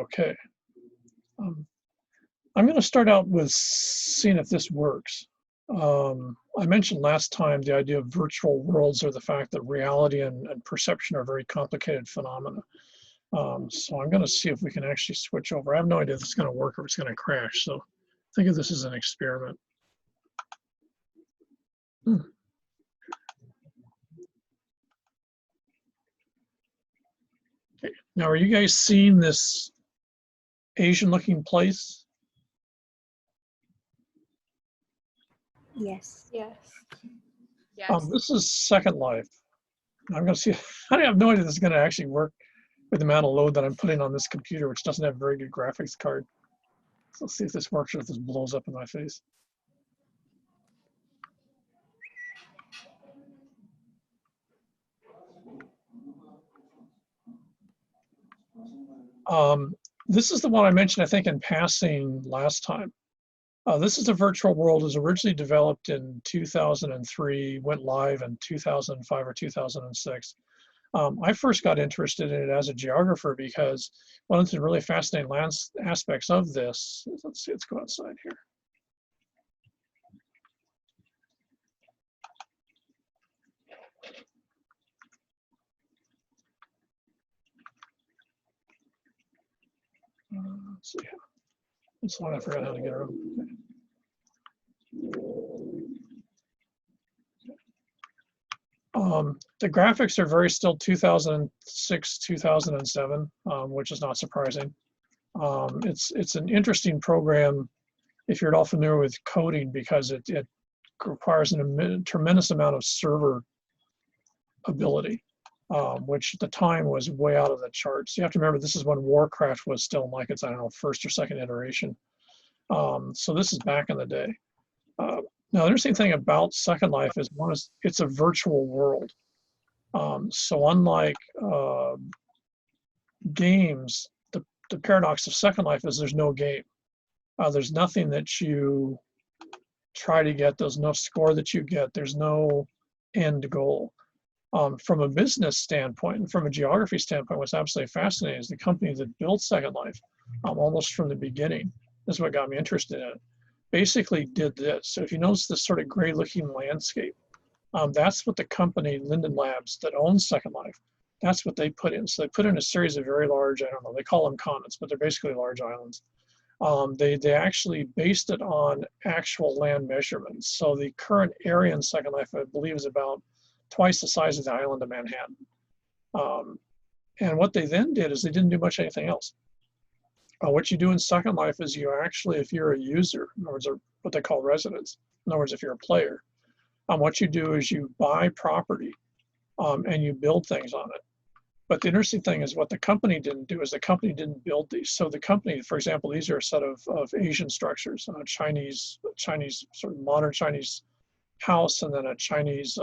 Okay. I'm going to start out with seeing if this works. I mentioned last time the idea of virtual worlds, or the fact that reality and perception are very complicated phenomena. So I'm going to see if we can actually switch over. I have no idea if it's going to work or if it's going to crash. So think of this as an experiment. Okay. Now, are you guys seeing this Asian-looking place? Yes. Yes. Yes. This is Second Life. I'm going to see. I have no idea this is going to actually work with the amount of load that I'm putting on this computer, which doesn't have a very good graphics card. So let's see if this works or if this blows up in my face. This is the one I mentioned, I think, in passing last time. This is a virtual world. It was originally developed in 2003, went live in 2005 or 2006. I first got interested in it as a geographer because one of the really fascinating aspects of this, let's see, let's go outside here. Let's see. This one I forgot how to get around. The graphics are very still 2006, 2007, which is not surprising. It's an interesting program if you're at all familiar with coding, because it requires a tremendous amount of server ability, which at the time was way out of the charts. You have to remember, this is when Warcraft was still like its, I don't know, first or second iteration. So this is back in the day. Now, the interesting thing about Second Life is, one is it's a virtual world. So unlike games, the paradox of Second Life is there's no game. There's nothing that you try to get. There's no score that you get. There's no end goal. From a business standpoint and from a geography standpoint, what's absolutely fascinating is the company that built Second Life, almost from the beginning, this is what got me interested in it, basically did this. So if you notice this sort of gray looking landscape, that's what the company Linden Labs that owns Second Life, that's what they put in. So they put in a series of very large, I don't know, they call them continents, but they're basically large islands. They actually based it on actual land measurements. So the current area in Second Life, I believe, is about twice the size of the island of Manhattan. And what they then did is they didn't do much anything else. What you do in Second Life is you actually, if you're a user, in other words, what they call residents, in other words, if you're a player, what you do is you buy property and you build things on it. But the interesting thing is, what the company didn't do is the company didn't build these. So the company, for example, these are a set of Asian structures, Chinese sort of modern Chinese house, and then a Chinese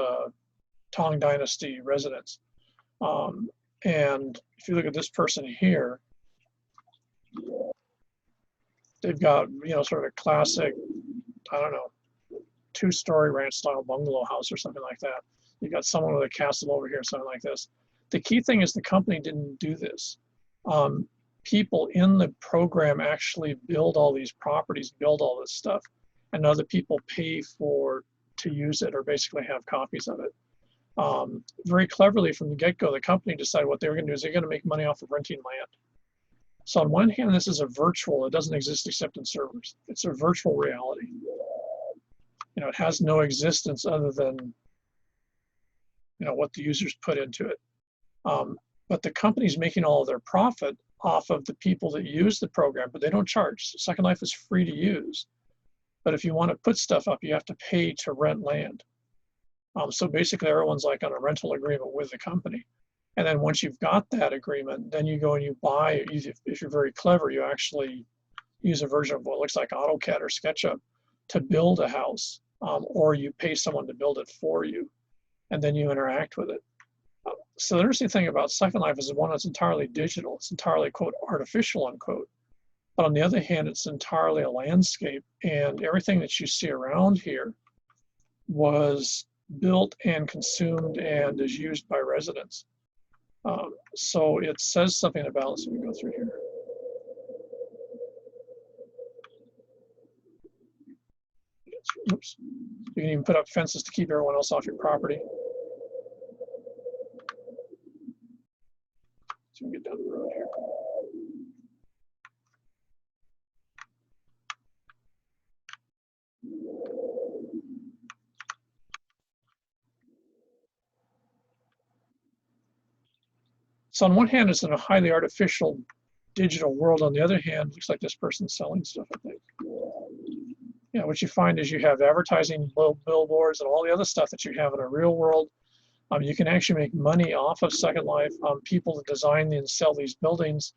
Tang Dynasty residence. And if you look at this person here, they've got, you know, sort of a classic, I don't know, two-story ranch style bungalow house or something like that. You've got someone with a castle over here, something like this. The key thing is the company didn't do this. People in the program actually build all these properties, build all this stuff, and other people pay to use it or basically have copies of it. Very cleverly from the get-go, the company decided what they were going to do is they're going to make money off of renting land. So on one hand, this is a virtual, it doesn't exist except in servers. It's a virtual reality. You know, it has no existence other than, you know, what the users put into it. But the company's making all of their profit off of the people that use the program, but they don't charge. Second Life is free to use. But if you want to put stuff up, you have to pay to rent land. So basically everyone's like on a rental agreement with the company. And then once you've got that agreement, then you go and you buy, if you're very clever, you actually use a version of what looks like AutoCAD or SketchUp to build a house, or you pay someone to build it for you, and then you interact with it. So the interesting thing about Second Life is, one, it's entirely digital. It's entirely, quote, artificial, unquote. But on the other hand, it's entirely a landscape, and everything that you see around here was built and consumed and is used by residents. So it says something about, so we go through here. oops, you can even put up fences to keep everyone else off your property. So we can get down the road here. So on one hand, it's in a highly artificial digital world. On the other hand, looks like this person's selling stuff, I think. Yeah, what you find is you have advertising, billboards, and all the other stuff that you have in a real world. You can actually make money off of Second Life. People that design and sell these buildings,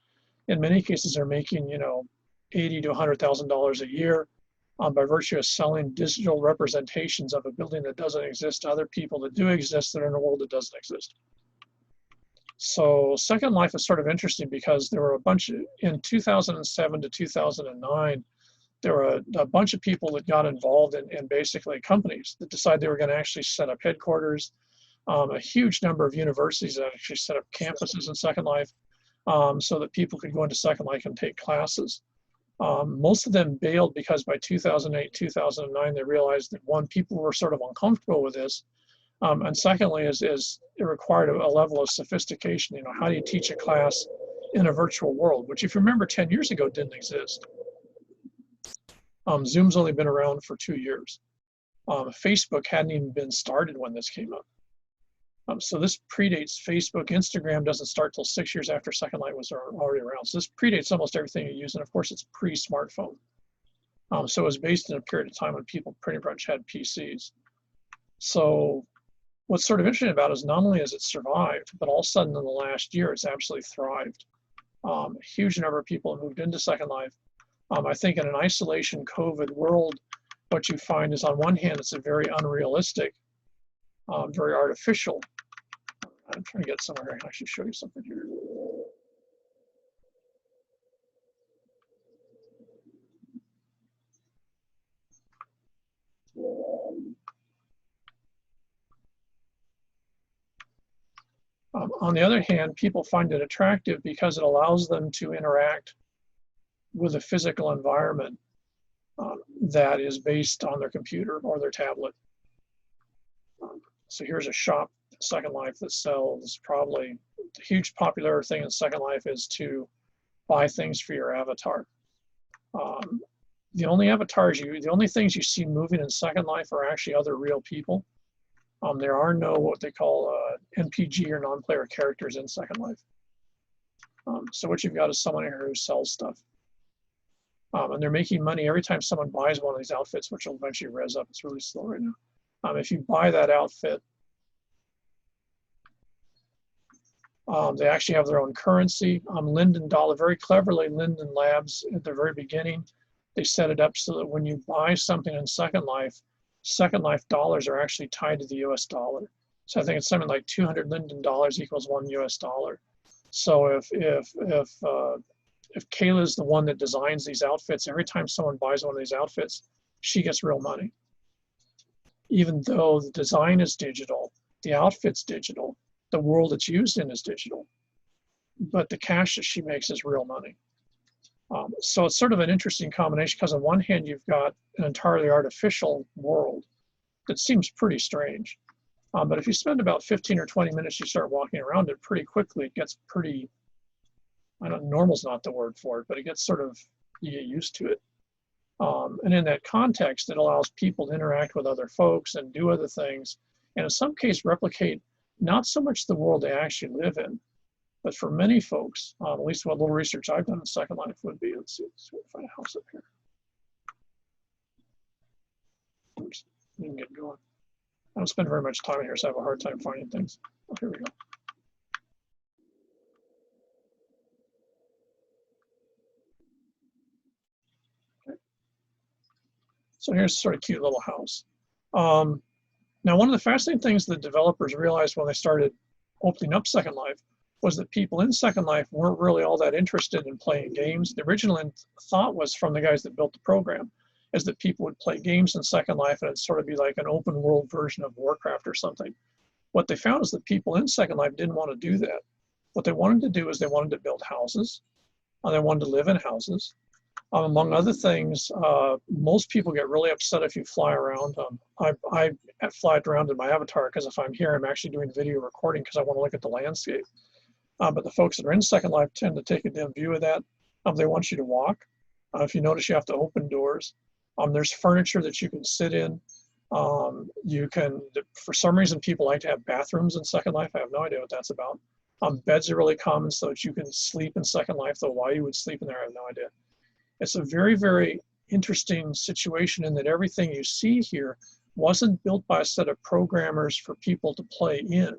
in many cases, are making, you know, $80,000 to $100,000 a year by virtue of selling digital representations of a building that doesn't exist to other people that do exist that are in a world that doesn't exist. So Second Life is sort of interesting because there were a bunch of, in 2007 to 2009, there were a bunch of people that got involved in basically companies that decided they were going to actually set up headquarters. A huge number of universities that actually set up campuses in Second Life so that people could go into Second Life and take classes. Most of them bailed because by 2008, 2009, they realized that one, people were sort of uncomfortable with this. And secondly, is it required a level of sophistication. You know, how do you teach a class in a virtual world, which if you remember 10 years ago didn't exist. Zoom's only been around for 2 years. Facebook hadn't even been started when this came up. So this predates Facebook. Instagram doesn't start till 6 years after Second Life was already around. So this predates almost everything you use. And of course, it's pre-smartphone. So it was based in a period of time when people pretty much had PCs. So what's sort of interesting about it is not only has it survived, but all of a sudden in the last year, it's absolutely thrived. A huge number of people have moved into Second Life. I think in an isolation COVID world, what you find is on one hand, it's a very unrealistic, very artificial. I'm trying to get somewhere I can actually show you something here. On the other hand, people find it attractive because it allows them to interact with a physical environment that is based on their computer or their tablet. So here's a shop, Second Life, that sells probably the huge popular thing in Second Life is to buy things for your avatar. The only things you see moving in Second Life are actually other real people. There are no what they call NPG or non-player characters in Second Life. So what you've got is someone here who sells stuff. And they're making money every time someone buys one of these outfits, which will eventually res up. It's really slow right now. If you buy that outfit, they actually have their own currency. Linden Dollar, very cleverly, Linden Labs at the very beginning, they set it up so that when you buy something in Second Life dollars are actually tied to the US dollar. So I think it's something like 200 Linden dollars equals $1 US. So if Kayla's the one that designs these outfits, every time someone buys one of these outfits, she gets real money. Even though the design is digital, the outfit's digital, the world it's used in is digital, but the cash that she makes is real money. So it's sort of an interesting combination because on one hand, you've got an entirely artificial world that seems pretty strange. But if you spend about 15 or 20 minutes, you start walking around it pretty quickly, it gets pretty, I don't know, normal's not the word for it, but it gets sort of, you get used to it. And in that context, it allows people to interact with other folks and do other things, and in some cases replicate not so much the world they actually live in, but for many folks, at least what little research I've done in Second Life would be, let's see if we can find a house up here. Oops, we can get going. I don't spend very much time here, so I have a hard time finding things. Oh, here we go. So here's sort of cute little house. Now, one of the fascinating things the developers realized when they started opening up Second Life was that people in Second Life weren't really all that interested in playing games. The original thought was from the guys that built the program, is that people would play games in Second Life and it'd sort of be like an open world version of Warcraft or something. What they found is that people in Second Life didn't want to do that. What they wanted to do is they wanted to build houses, and they wanted to live in houses, Among other things, most people get really upset if you fly around. I fly around in my avatar because if I'm here, I'm actually doing video recording because I want to look at the landscape. But the folks that are in Second Life tend to take a dim view of that. They want you to walk. If you notice, you have to open doors. There's furniture that you can sit in. You can, for some reason, people like to have bathrooms in Second Life. I have no idea what that's about. Beds are really common so that you can sleep in Second Life, though why you would sleep in there, I have no idea. It's a very, very interesting situation in that everything you see here wasn't built by a set of programmers for people to play in.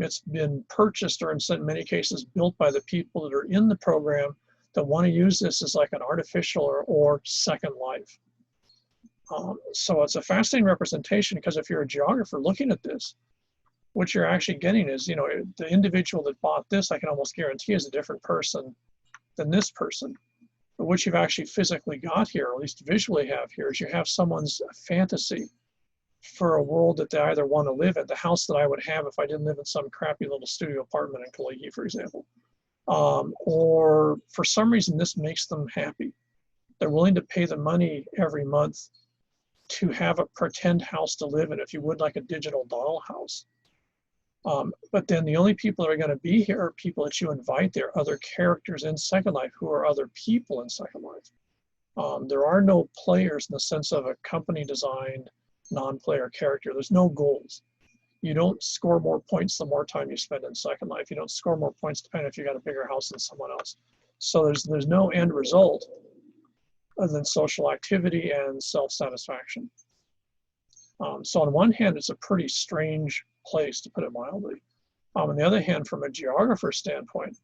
It's been purchased or in many cases built by the people that are in the program that want to use this as like an artificial or Second Life. So it's a fascinating representation because if you're a geographer looking at this, what you're actually getting is, you know, the individual that bought this, I can almost guarantee is a different person than this person. But what you've actually physically got here, or at least visually have here, is you have someone's fantasy for a world that they either want to live in, the house that I would have if I didn't live in some crappy little studio apartment in Kaliki, for example. Or for some reason, this makes them happy. They're willing to pay the money every month to have a pretend house to live in, if you would, like a digital doll house. But then the only people that are going to be here are people that you invite. There are other characters in Second Life who are other people in Second Life. There are no players in the sense of a company designed non-player character. There's no goals. You don't score more points the more time you spend in Second Life. You don't score more points depending if you got a bigger house than someone else. So there's no end result other than social activity and self-satisfaction. So on one hand, it's a pretty strange place, to put it mildly. On the other hand, from a geographer standpoint,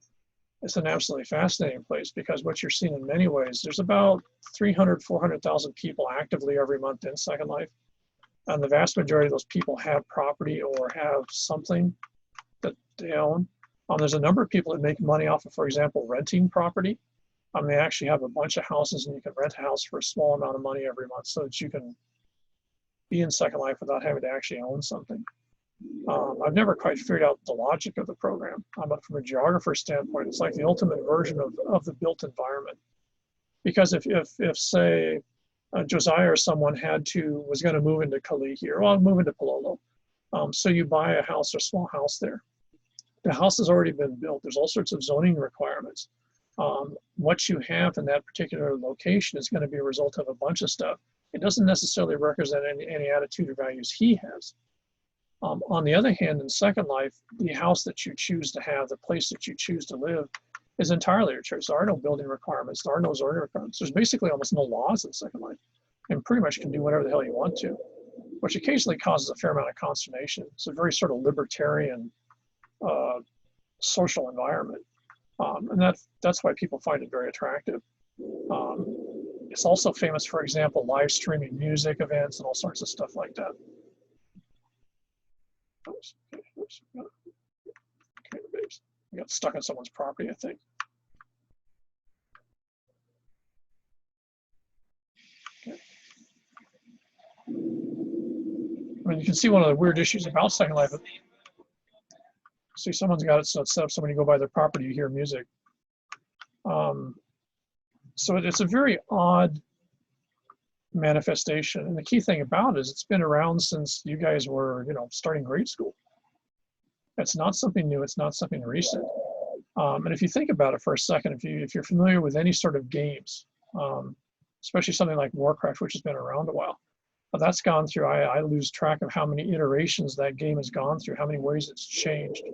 it's an absolutely fascinating place because what you're seeing in many ways, there's about 300, 400,000 people actively every month in Second Life. And the vast majority of those people have property or have something that they own. There's a number of people that make money off of, for example, renting property. They actually have a bunch of houses and you can rent a house for a small amount of money every month so that you can be in Second Life without having to actually own something. I've never quite figured out the logic of the program, but from a geographer standpoint, it's like the ultimate version of the built environment. Because if say, Josiah or someone was going to move into Kaliki or well, move into Palolo, so you buy a house or small house there. The house has already been built. There's all sorts of zoning requirements. What you have in that particular location is going to be a result of a bunch of stuff. It doesn't necessarily represent any attitude or values he has. On the other hand, in Second Life, the house that you choose to have, the place that you choose to live, is entirely your choice. There are no building requirements. There are no zoning requirements. There's basically almost no laws in Second Life. And pretty much can do whatever the hell you want to, which occasionally causes a fair amount of consternation. It's a very sort of libertarian social environment. And that's why people find it very attractive. It's also famous, for example, live streaming music events and all sorts of stuff like that. Oops, oops, okay, babes. I got stuck on someone's property, I think. Okay. I mean, you can see one of the weird issues about Second Life. See, someone's got it set up so when you go by their property, you hear music. So it's a very odd manifestation. And the key thing about it is it's been around since you guys were, starting grade school. It's not something new. It's not something recent. And if you think about it for a second, if you're familiar with any sort of games, especially something like Warcraft, which has been around a while, but that's gone through, I lose track of how many iterations that game has gone through, how many ways it's changed.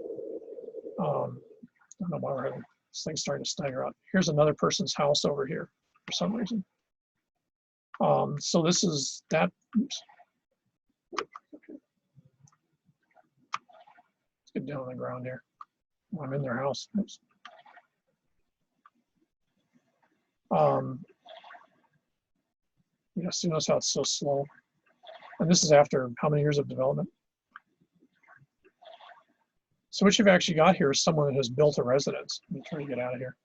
I don't know why we're having this thing starting to stagger out. Here's another person's house over here for some reason. So this is that. Oops. Okay. Let's get down on the ground here. I'm in their house. Oops. You see, notice how it's so slow. And this is after how many years of development? So what you've actually got here is someone that has built a residence. Let me try to get out of here.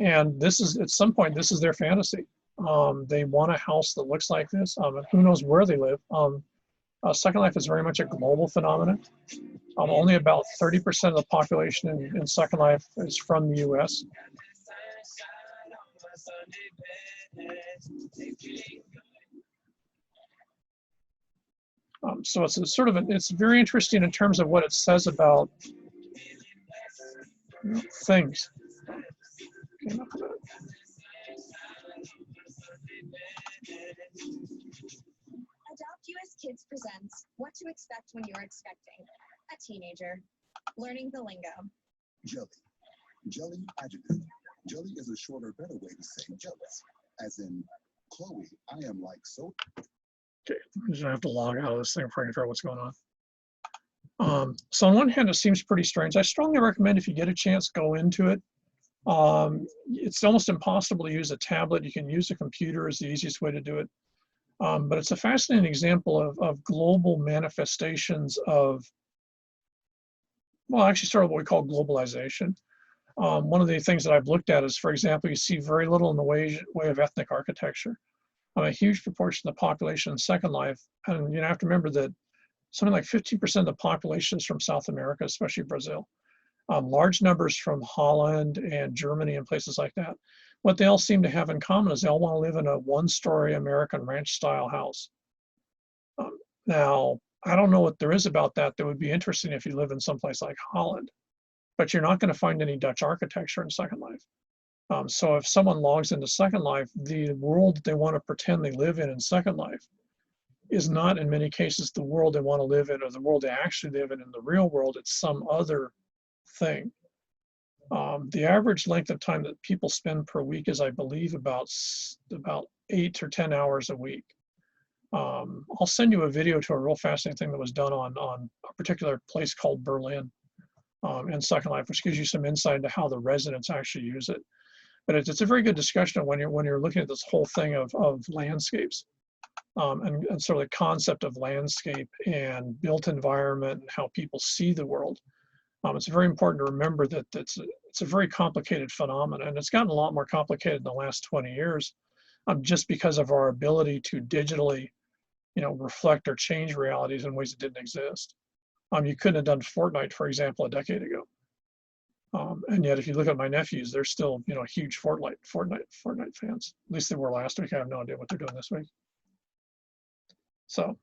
And this is, at some point, this is their fantasy. They want a house that looks like this. And who knows where they live. Second Life is very much a global phenomenon. Only about 30% of the population in Second Life is from the US. So it's a sort of, it's very interesting in terms of what it says about things. Okay, Adopt US Kids presents What to Expect When You're Expecting a Teenager. Learning the lingo. Jelly. Jelly adjective. Jelly is a shorter, better way to say jealous. As in, Chloe, I am like so. Okay, I'm just gonna have to log out of this thing before I can figure out what's going on. So on one hand, it seems pretty strange. I strongly recommend if you get a chance, go into it. It's almost impossible to use a tablet. You can use a computer is the easiest way to do it. But it's a fascinating example of global manifestations of, well, actually sort of what we call globalization. One of the things that I've looked at is, for example, you see very little in the way of ethnic architecture. A huge proportion of the population in Second Life, and you have to remember that something like 50% of the population is from South America, especially Brazil. Large numbers from Holland and Germany and places like that. What they all seem to have in common is they all want to live in a one-story American ranch-style house. Now, I don't know what there is about that that would be interesting if you live in someplace like Holland, but you're not going to find any Dutch architecture in Second Life. So if someone logs into Second Life, the world that they want to pretend they live in Second Life is not in many cases the world they want to live in or the world they actually live in the real world. It's some other thing. The average length of time that people spend per week is, I believe, about 8 or 10 hours a week. I'll send you a video to a real fascinating thing that was done on a particular place called Berlin in Second Life, which gives you some insight into how the residents actually use it. But it's a very good discussion of when you're looking at this whole thing of landscapes and sort of the concept of landscape and built environment and how people see the world. It's very important to remember that it's a very complicated phenomenon, and it's gotten a lot more complicated in the last 20 years, just because of our ability to digitally, reflect or change realities in ways that didn't exist. You couldn't have done Fortnite, for example, a decade ago. And yet, if you look at my nephews, they're still, huge Fortnite fans. At least they were last week. I have no idea what they're doing this week. So,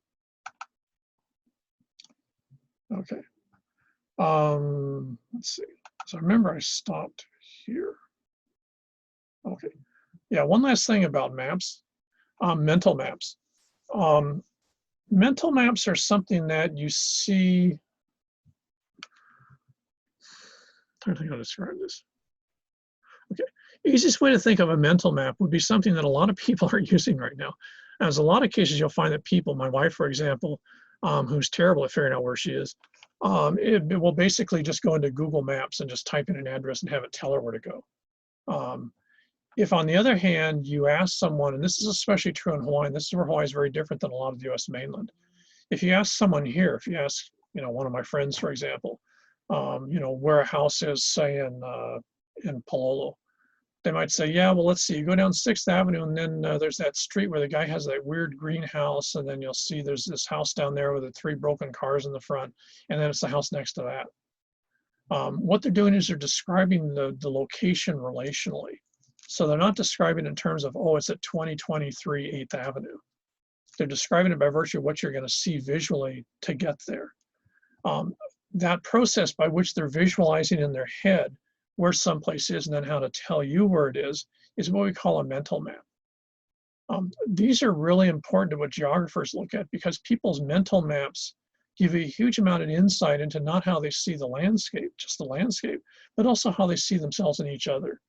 okay. Let's see. So I remember I stopped here. Okay. Yeah, one last thing about maps, mental maps. Mental maps are something that you see. I think I'll describe this. Okay. Easiest way to think of a mental map would be something that a lot of people are using right now. As a lot of cases, you'll find that people, my wife, for example, who's terrible at figuring out where she is, it will basically just go into Google Maps and just type in an address and have it tell her where to go. If, on the other hand, you ask someone, and this is especially true in Hawaii, and this is where Hawaii is very different than a lot of the U.S. mainland. If you ask someone here, if you ask, one of my friends, for example, where a house is, say in Palolo, they might say, yeah, well, let's see, you go down 6th Avenue, and then there's that street where the guy has that weird greenhouse, and then you'll see there's this house down there with the 3 broken cars in the front, and then it's the house next to that. What they're doing is they're describing the location relationally. So they're not describing in terms of, oh, it's at 2023 8th Avenue. They're describing it by virtue of what you're going to see visually to get there. That process by which they're visualizing in their head where someplace is and then how to tell you where it is what we call a mental map. These are really important to what geographers look at because people's mental maps give a huge amount of insight into not how they see the landscape, just the landscape, but also how they see themselves and each other.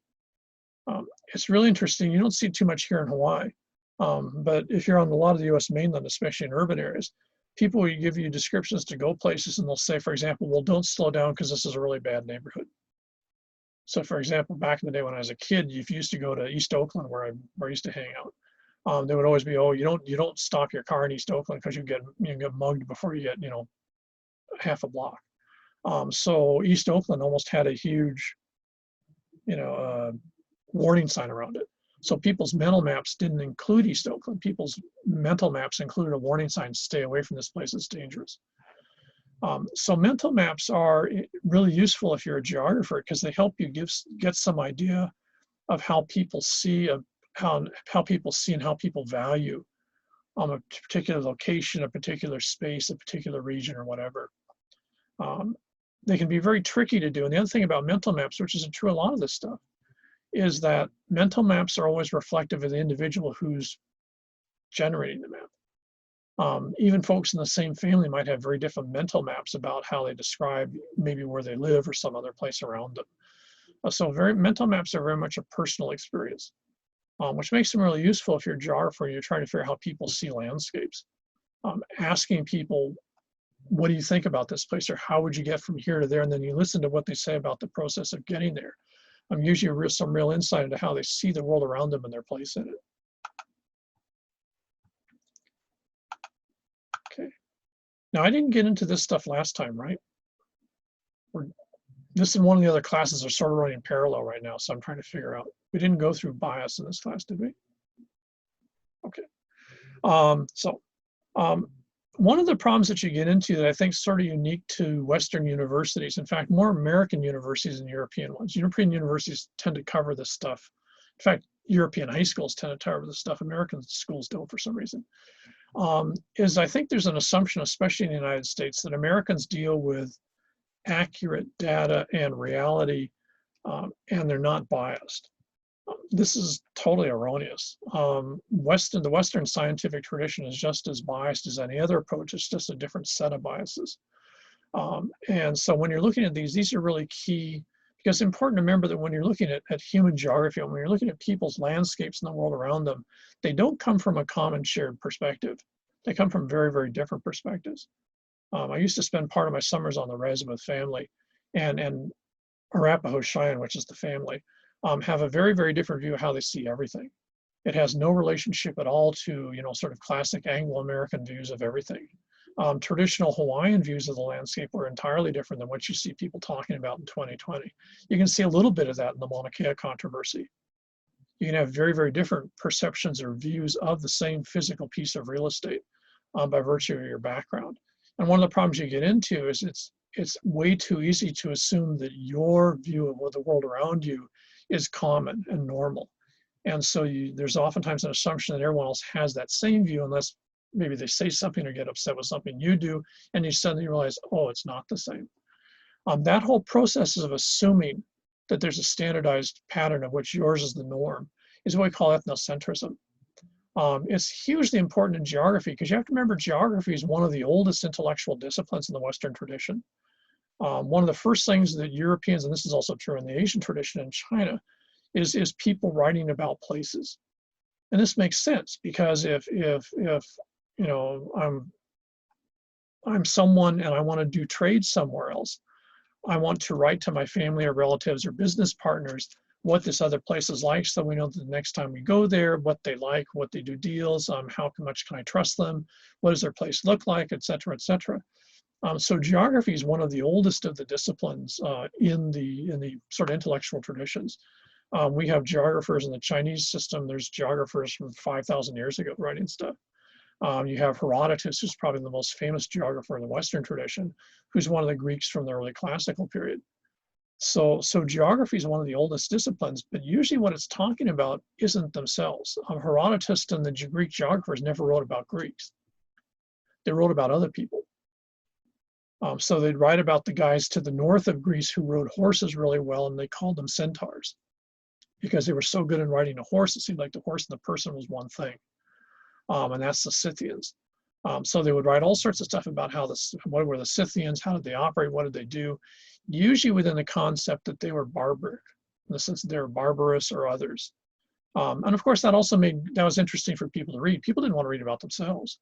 It's really interesting. You don't see too much here in Hawaii, but if you're on a lot of the U.S. mainland, especially in urban areas, people will give you descriptions to go places and they'll say, for example, well, don't slow down because this is a really bad neighborhood. So, for example, back in the day when I was a kid, if you used to go to East Oakland, where I used to hang out, there would always be, oh, you don't stop your car in East Oakland because you get mugged before you get half a block. So East Oakland almost had a huge warning sign around it. So people's mental maps didn't include East Oakland. People's mental maps included a warning sign, stay away from this place, it's dangerous. So mental maps are really useful if you're a geographer because they help you get some idea of how people see, how people see and how people value a particular location, a particular space, a particular region or whatever. They can be very tricky to do. And the other thing about mental maps, which isn't true a lot of this stuff, is that mental maps are always reflective of the individual who's generating the map. Even folks in the same family might have very different mental maps about how they describe maybe where they live or some other place around them. So mental maps are very much a personal experience, which makes them really useful if you're a geographer and you're trying to figure out how people see landscapes. Asking people, what do you think about this place, or how would you get from here to there? And then you listen to what they say about the process of getting there. Usually some real insight into how they see the world around them and their place in it. Okay. Now I didn't get into this stuff last time, right? This and one of the other classes are sort of running parallel right now, so I'm trying to figure out. We didn't go through bias in this class, did we? Okay. One of the problems that you get into that I think is sort of unique to Western universities, in fact, more American universities than European ones. European universities tend to cover this stuff. In fact, European high schools tend to cover this stuff. American schools don't for some reason. Is I think there's an assumption, especially in the United States, that Americans deal with accurate data and reality, and they're not biased. This is totally erroneous. The Western scientific tradition is just as biased as any other approach. It's just a different set of biases. And so when you're looking at these are really key, because it's important to remember that when you're looking at human geography, and when you're looking at people's landscapes and the world around them, they don't come from a common shared perspective. They come from very, very different perspectives. I used to spend part of my summers on the res with family, and Arapaho Cheyenne, which is the family, have a very, very different view of how they see everything. It has no relationship at all to, sort of classic Anglo-American views of everything. Traditional Hawaiian views of the landscape are entirely different than what you see people talking about in 2020. You can see a little bit of that in the Mauna Kea controversy. You can have very, very different perceptions or views of the same physical piece of real estate by virtue of your background. And one of the problems you get into is it's way too easy to assume that your view of what the world around you is common and normal. And so there's oftentimes an assumption that everyone else has that same view, unless maybe they say something or get upset with something you do, and you suddenly realize, oh, it's not the same. That whole process of assuming that there's a standardized pattern of which yours is the norm is what we call ethnocentrism. It's hugely important in geography because you have to remember geography is one of the oldest intellectual disciplines in the Western tradition. One of the first things that Europeans, and this is also true in the Asian tradition in China, is people writing about places. And this makes sense because if I'm someone and I want to do trade somewhere else, I want to write to my family or relatives or business partners what this other place is like, so we know that the next time we go there, what they like, what they do deals, how much can I trust them, what does their place look like, et cetera, et cetera. So geography is one of the oldest of the disciplines in the sort of intellectual traditions. We have geographers in the Chinese system. There's geographers from 5,000 years ago writing stuff. You have Herodotus, who's probably the most famous geographer in the Western tradition, who's one of the Greeks from the early classical period. So geography is one of the oldest disciplines, but usually what it's talking about isn't themselves. Herodotus and the Greek geographers never wrote about Greeks. They wrote about other people. So they'd write about the guys to the north of Greece who rode horses really well, and they called them centaurs because they were so good in riding a horse. It seemed like the horse and the person was one thing. And that's the Scythians. So they would write all sorts of stuff about what were the Scythians, how did they operate, what did they do, usually within the concept that they were barbaric, in the sense that they were barbarous or others. And of course, that was interesting for people to read. People didn't want to read about themselves.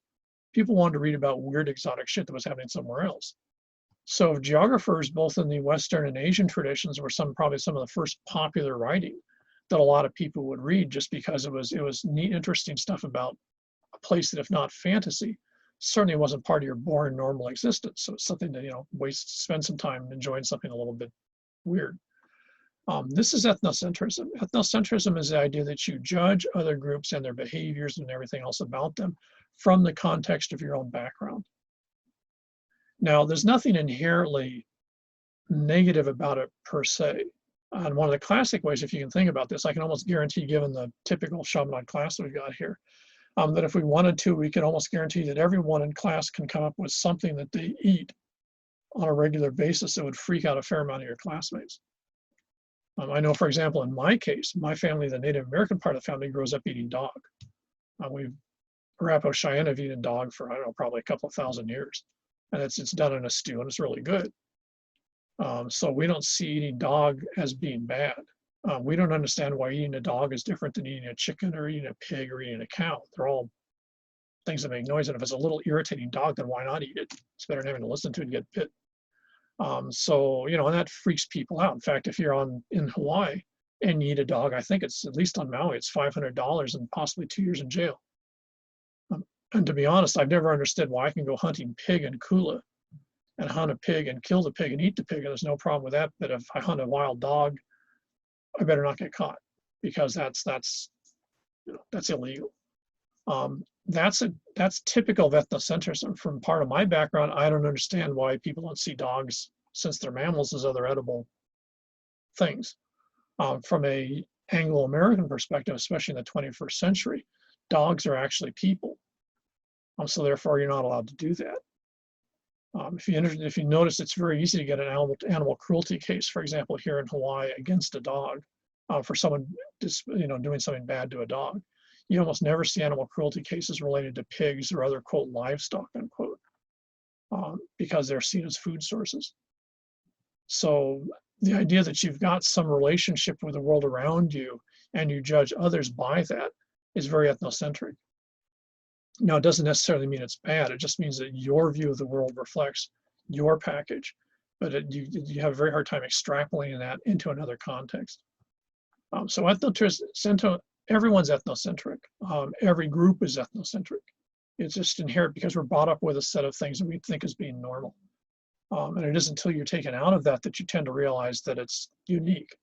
People wanted to read about weird exotic shit that was happening somewhere else. So geographers, both in the Western and Asian traditions, were probably some of the first popular writing that a lot of people would read, just because it was neat, interesting stuff about a place that, if not fantasy, certainly wasn't part of your boring normal existence. So it's something to spend some time enjoying something a little bit weird. This is ethnocentrism. Ethnocentrism is the idea that you judge other groups and their behaviors and everything else about them from the context of your own background. Now, there's nothing inherently negative about it per se. And one of the classic ways, if you can think about this, I can almost guarantee, given the typical Chaminade class that we've got here, that if we wanted to, we could almost guarantee that everyone in class can come up with something that they eat on a regular basis that would freak out a fair amount of your classmates. I know, for example, in my case, my family, the Native American part of the family, grows up eating dog. We've Arapaho Cheyenne have eaten dog for, I don't know, probably a couple of thousand years. And it's done in a stew and it's really good. So we don't see eating dog as being bad. We don't understand why eating a dog is different than eating a chicken or eating a pig or eating a cow. They're all things that make noise. And if it's a little irritating dog, then why not eat it? It's better than having to listen to it and get bit. So, you know, and that freaks people out. In fact, if you're in Hawaii and you eat a dog, I think it's, at least on Maui, it's $500 and possibly 2 years in jail. And to be honest, I've never understood why I can go hunting pig in Kula and hunt a pig and kill the pig and eat the pig, and there's no problem with that. But if I hunt a wild dog, I better not get caught, because that's illegal. That's typical of ethnocentrism. From part of my background, I don't understand why people don't see dogs, since they're mammals, as other edible things. From a Anglo-American perspective, especially in the 21st century, dogs are actually people. So therefore, you're not allowed to do that. If you notice, it's very easy to get an animal cruelty case, for example, here in Hawaii against a dog, for someone doing something bad to a dog. You almost never see animal cruelty cases related to pigs or other, quote, livestock, unquote, because they're seen as food sources. So the idea that you've got some relationship with the world around you and you judge others by that is very ethnocentric. Now, it doesn't necessarily mean it's bad. It just means that your view of the world reflects your package, but you have a very hard time extrapolating that into another context. So everyone's ethnocentric. Every group is ethnocentric. It's just inherent because we're brought up with a set of things that we think as being normal. And it isn't until you're taken out of that that you tend to realize that it's unique.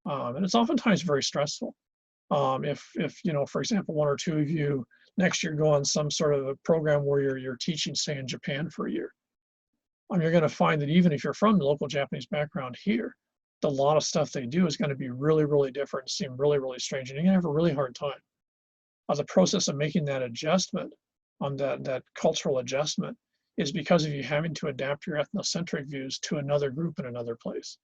And it's oftentimes very stressful. If for example, one or two of you next year go on some sort of a program where you're teaching, say, in Japan for a year, you're going to find that even if you're from the local Japanese background here, a lot of stuff they do is going to be really, really different, seem really, really strange, and you're going to have a really hard time. The process of making that adjustment, that cultural adjustment, is because of you having to adapt your ethnocentric views to another group in another place.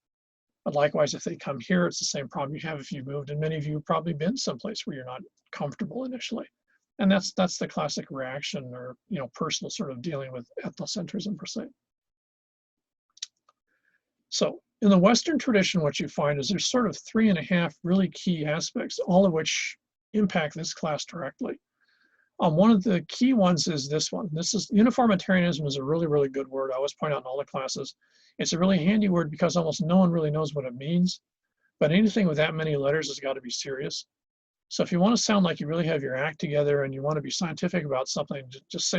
But likewise, if they come here, it's the same problem you have if you moved, and many of you have probably been someplace where you're not comfortable initially. And that's the classic reaction, or personal sort of dealing with ethnocentrism per se. So in the Western tradition, what you find is there's sort of 3.5 really key aspects, all of which impact this class directly. One of the key ones is this one. This is uniformitarianism is a really, really good word. I always point out in all the classes. It's a really handy word because almost no one really knows what it means, but anything with that many letters has got to be serious. So if you want to sound like you really have your act together and you want to be scientific about something, just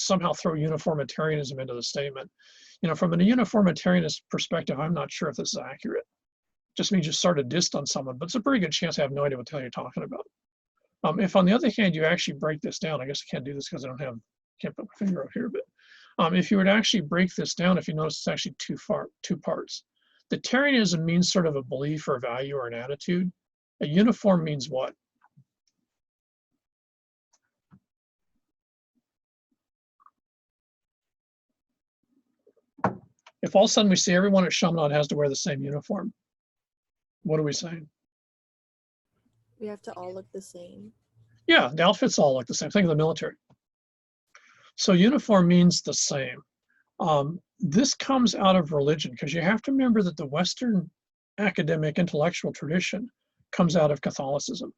somehow throw uniformitarianism into the statement. From a uniformitarianist perspective, I'm not sure if this is accurate. Just means you start a dist on someone, but it's a pretty good chance I have no idea what the hell you're talking about. If on the other hand, you actually break this down, I guess I can't do this because I can't put my finger out here, but if you were to actually break this down, if you notice, it's actually two parts. The Tarianism means sort of a belief or a value or an attitude. A uniform means what? If all of a sudden we see everyone at Chaminade has to wear the same uniform, what are we saying? We have to all look the same. Yeah, the outfits all look the same. Think of the military. So uniform means the same. This comes out of religion, because you have to remember that the Western academic intellectual tradition comes out of Catholicism.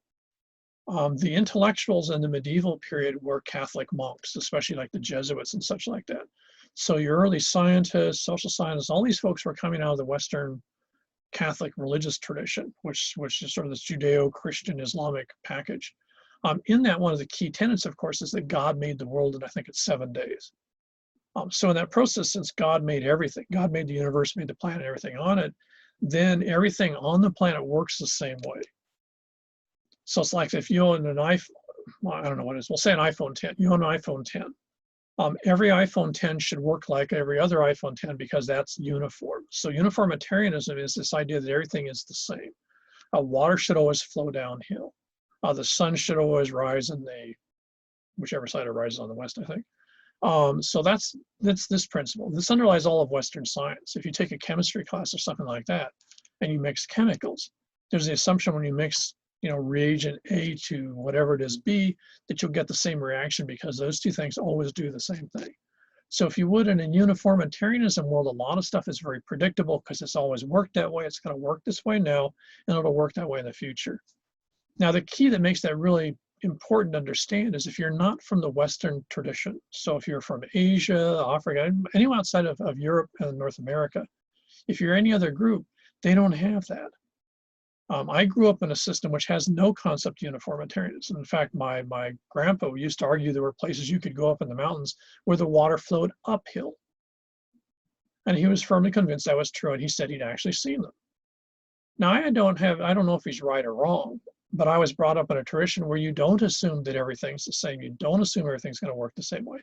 The intellectuals in the medieval period were Catholic monks, especially like the Jesuits and such like that. So your early scientists, social scientists, all these folks were coming out of the Western Catholic religious tradition, which is sort of this Judeo-Christian Islamic package. In that, one of the key tenets, of course, is that God made the world in, I think it's 7 days. So in that process, since God made everything, God made the universe, made the planet, everything on it, then everything on the planet works the same way. So it's like if you own an iPhone, well, I don't know what it is, we'll say an iPhone 10, you own an iPhone 10. Every iPhone 10 should work like every other iPhone 10 because that's uniform. So uniformitarianism is this idea that everything is the same. Water should always flow downhill. The sun should always rise in whichever side it rises on, the west, I think. So that's this principle. This underlies all of Western science. If you take a chemistry class or something like that, and you mix chemicals, there's the assumption when you mix, reagent A to whatever it is B, that you'll get the same reaction because those two things always do the same thing. So if you would, in a uniformitarianism world, a lot of stuff is very predictable because it's always worked that way. It's going to work this way now, and it'll work that way in the future. Now, the key that makes that really important to understand is if you're not from the Western tradition, so if you're from Asia, Africa, anyone outside of Europe and North America, if you're any other group, they don't have that. I grew up in a system which has no concept of uniformitarianism. In fact, my grandpa used to argue there were places you could go up in the mountains where the water flowed uphill. And he was firmly convinced that was true, and he said he'd actually seen them. Now, I don't know if he's right or wrong, but I was brought up in a tradition where you don't assume that everything's the same. You don't assume everything's going to work the same way.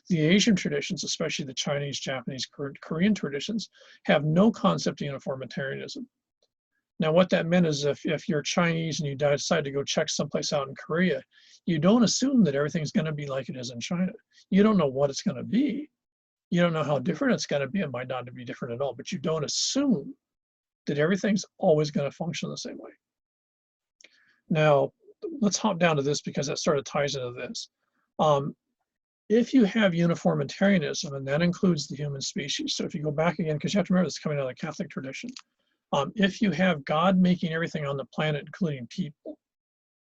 The Asian traditions, especially the Chinese, Japanese, Korean traditions, have no concept of uniformitarianism. Now, what that meant is if you're Chinese and you decide to go check someplace out in Korea, you don't assume that everything's going to be like it is in China. You don't know what it's going to be. You don't know how different it's going to be. It might not be different at all, but you don't assume that everything's always going to function the same way. Now, let's hop down to this because that sort of ties into this. If you have uniformitarianism, and that includes the human species, so if you go back again, because you have to remember this is coming out of the Catholic tradition, if you have God making everything on the planet, including people,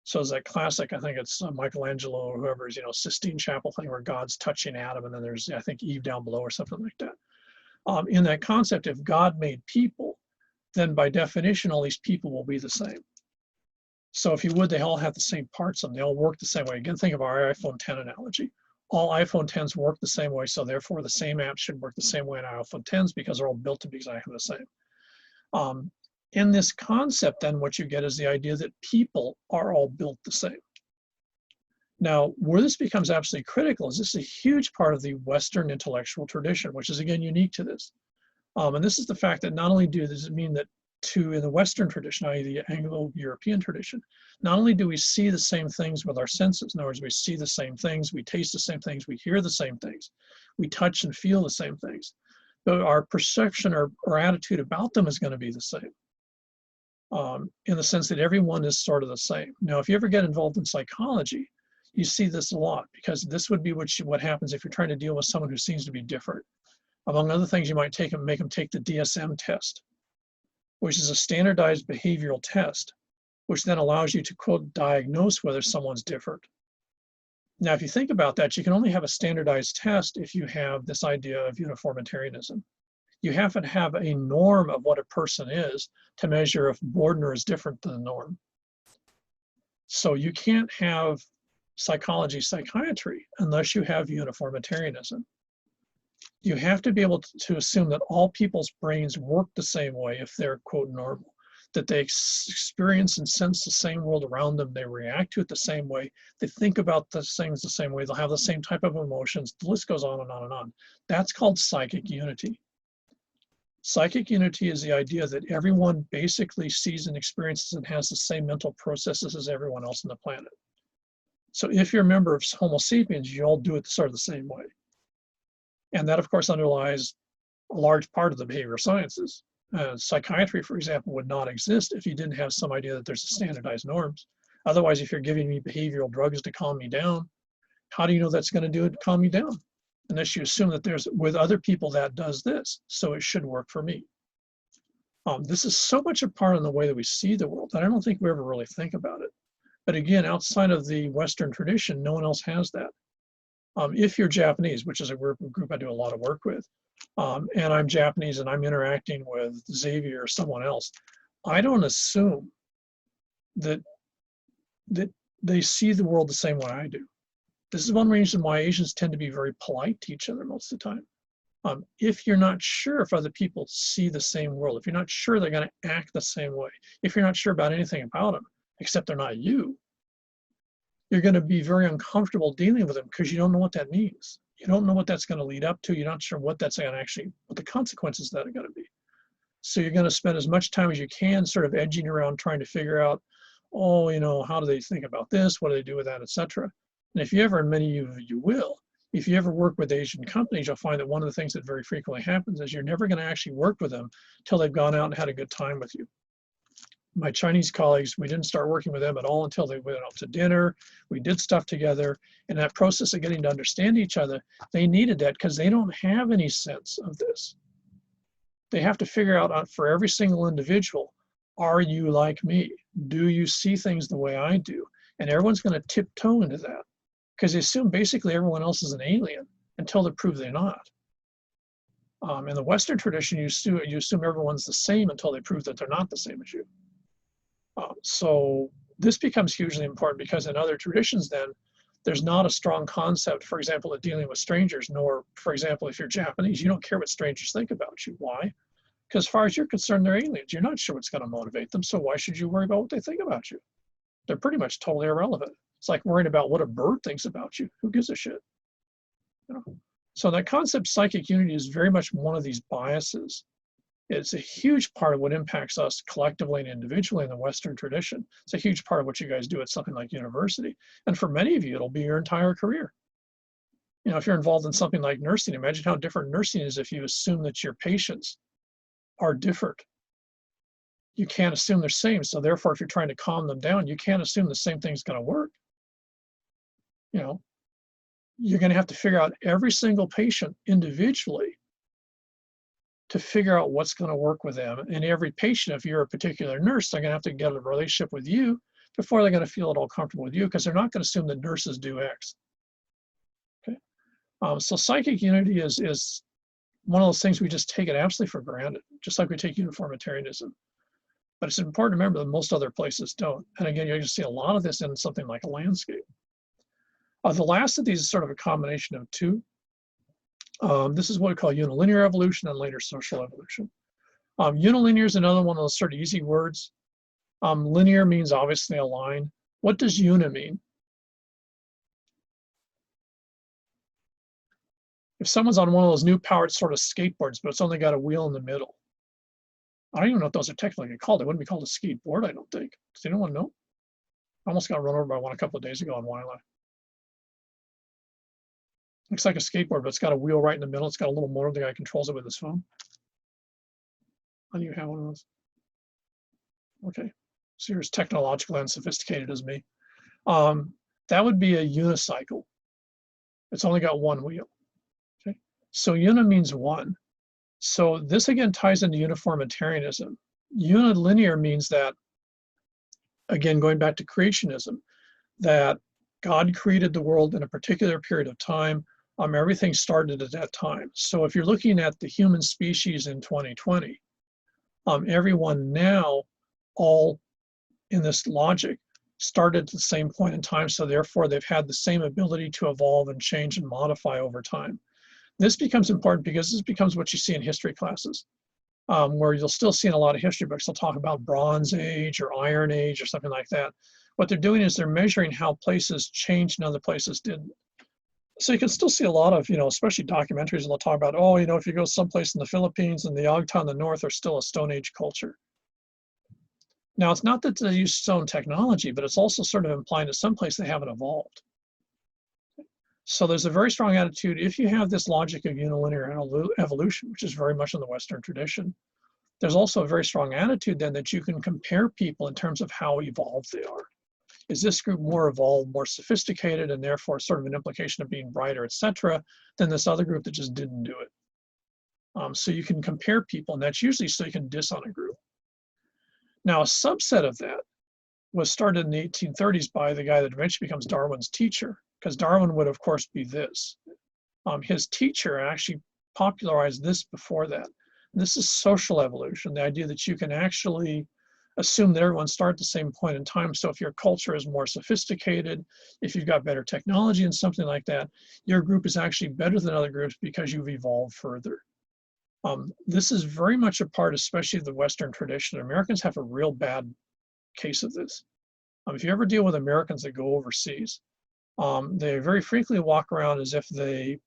so it's that classic, I think it's Michelangelo or whoever's, Sistine Chapel thing where God's touching Adam, and then there's, I think, Eve down below or something like that. In that concept, if God made people, then by definition, all these people will be the same. So if you would, they all have the same parts and they all work the same way. Again, think of our iPhone 10 analogy. All iPhone 10s work the same way, so therefore the same apps should work the same way in iPhone 10s because they're all built to be exactly the same. In this concept, then, what you get is the idea that people are all built the same. Now, where this becomes absolutely critical is this is a huge part of the Western intellectual tradition, which is, again, unique to this. And this is the fact that not only does it mean that in the Western tradition, i.e. the Anglo-European tradition, not only do we see the same things with our senses, in other words, we see the same things, we taste the same things, we hear the same things, we touch and feel the same things, but our perception or attitude about them is going to be the same, in the sense that everyone is sort of the same. Now, if you ever get involved in psychology, you see this a lot, because this would be what happens if you're trying to deal with someone who seems to be different. Among other things, you might make them take the DSM test, which is a standardized behavioral test, which then allows you to, quote, diagnose whether someone's different. Now, if you think about that, you can only have a standardized test if you have this idea of uniformitarianism. You have to have a norm of what a person is to measure if Bordner is different than the norm. So you can't have psychiatry unless you have uniformitarianism. You have to be able to assume that all people's brains work the same way if they're, quote, normal, that they experience and sense the same world around them, they react to it the same way, they think about the things the same way, they'll have the same type of emotions, the list goes on and on and on. That's called psychic unity. Psychic unity is the idea that everyone basically sees and experiences and has the same mental processes as everyone else on the planet. So if you're a member of Homo sapiens, you all do it sort of the same way. And that, of course, underlies a large part of the behavioral sciences. Psychiatry, for example, would not exist if you didn't have some idea that there's standardized norms. Otherwise, if you're giving me behavioral drugs to calm me down, how do you know that's going to do it, calm me down? Unless you assume that there's, with other people, that does this, so it should work for me. This is so much a part of the way that we see the world that I don't think we ever really think about it. But again, outside of the Western tradition, no one else has that. If you're Japanese, which is a group I do a lot of work with, and I'm Japanese and I'm interacting with Xavier or someone else, I don't assume that they see the world the same way I do. This is one reason why Asians tend to be very polite to each other most of the time. If you're not sure if other people see the same world, if you're not sure they're going to act the same way, if you're not sure about anything about them, except they're not you, you're going to be very uncomfortable dealing with them because you don't know what that means. You don't know what that's going to lead up to. You're not sure what that's going to actually, what the consequences of that are going to be. So you're going to spend as much time as you can sort of edging around trying to figure out, oh, you know, how do they think about this? What do they do with that, etc. And if you ever, and many of you will, if you ever work with Asian companies, you'll find that one of the things that very frequently happens is you're never going to actually work with them till they've gone out and had a good time with you. My Chinese colleagues, we didn't start working with them at all until they went out to dinner. We did stuff together. In that process of getting to understand each other, they needed that because they don't have any sense of this. They have to figure out for every single individual, are you like me? Do you see things the way I do? And everyone's going to tiptoe into that because they assume basically everyone else is an alien until they prove they're not. In the Western tradition, you assume everyone's the same until they prove that they're not the same as you. So this becomes hugely important because in other traditions then, there's not a strong concept, for example, of dealing with strangers, nor, for example, if you're Japanese, you don't care what strangers think about you. Why? Because as far as you're concerned, they're aliens. You're not sure what's going to motivate them, so why should you worry about what they think about you? They're pretty much totally irrelevant. It's like worrying about what a bird thinks about you. Who gives a shit? You know? So that concept, psychic unity, is very much one of these biases. It's a huge part of what impacts us collectively and individually in the Western tradition. It's a huge part of what you guys do at something like university. And for many of you, it'll be your entire career. You know, if you're involved in something like nursing, imagine how different nursing is if you assume that your patients are different. You can't assume they're same. So therefore, if you're trying to calm them down, you can't assume the same thing's going to work. You know, you're going to have to figure out every single patient individually to figure out what's going to work with them. And every patient, if you're a particular nurse, they're going to have to get a relationship with you before they're going to feel at all comfortable with you because they're not going to assume that nurses do X. Okay. So psychic unity is one of those things we just take it absolutely for granted, just like we take uniformitarianism. But it's important to remember that most other places don't. And again, you're going to see a lot of this in something like a landscape. The last of these is sort of a combination of two. This is what we call unilinear evolution and later social evolution. Unilinear is another one of those sort of easy words. Linear means obviously a line. What does uni mean? If someone's on one of those new powered sort of skateboards, but it's only got a wheel in the middle. I don't even know what those are technically called. They wouldn't be called a skateboard, I don't think. Does anyone know? I almost got run over by one a couple of days ago on Wylie. Looks like a skateboard, but it's got a wheel right in the middle. It's got a little motor. The guy controls it with his phone. How do you have one of those? Okay, so you're as technological and sophisticated as me. That would be a unicycle. It's only got one wheel. Okay, so uni means one. So this again ties into uniformitarianism. Unilinear means that, again, going back to creationism, that God created the world in a particular period of time. Everything started at that time. So if you're looking at the human species in 2020, everyone now, all in this logic, started at the same point in time. So therefore, they've had the same ability to evolve and change and modify over time. This becomes important because this becomes what you see in history classes, where you'll still see in a lot of history books, they'll talk about Bronze Age or Iron Age or something like that. What they're doing is they're measuring how places changed and other places didn't. So you can still see a lot of, especially documentaries, and they'll talk about, oh, if you go someplace in the Philippines and the Yagta in the north are still a Stone Age culture. Now, it's not that they use stone technology, but it's also sort of implying that someplace they haven't evolved. So there's a very strong attitude, if you have this logic of unilinear evolution, which is very much in the Western tradition, there's also a very strong attitude then that you can compare people in terms of how evolved they are. Is this group more evolved, more sophisticated, and therefore sort of an implication of being brighter, etc., than this other group that just didn't do it? So you can compare people, and that's usually so you can diss on a group. Now, a subset of that was started in the 1830s by the guy that eventually becomes Darwin's teacher, because Darwin would, of course, be this. His teacher actually popularized this before that. This is social evolution, the idea that you can actually assume that everyone starts at the same point in time. So if your culture is more sophisticated, if you've got better technology and something like that, your group is actually better than other groups because you've evolved further. This is very much a part, especially of the Western tradition. Americans have a real bad case of this. If you ever deal with Americans that go overseas, they very frequently walk around as if they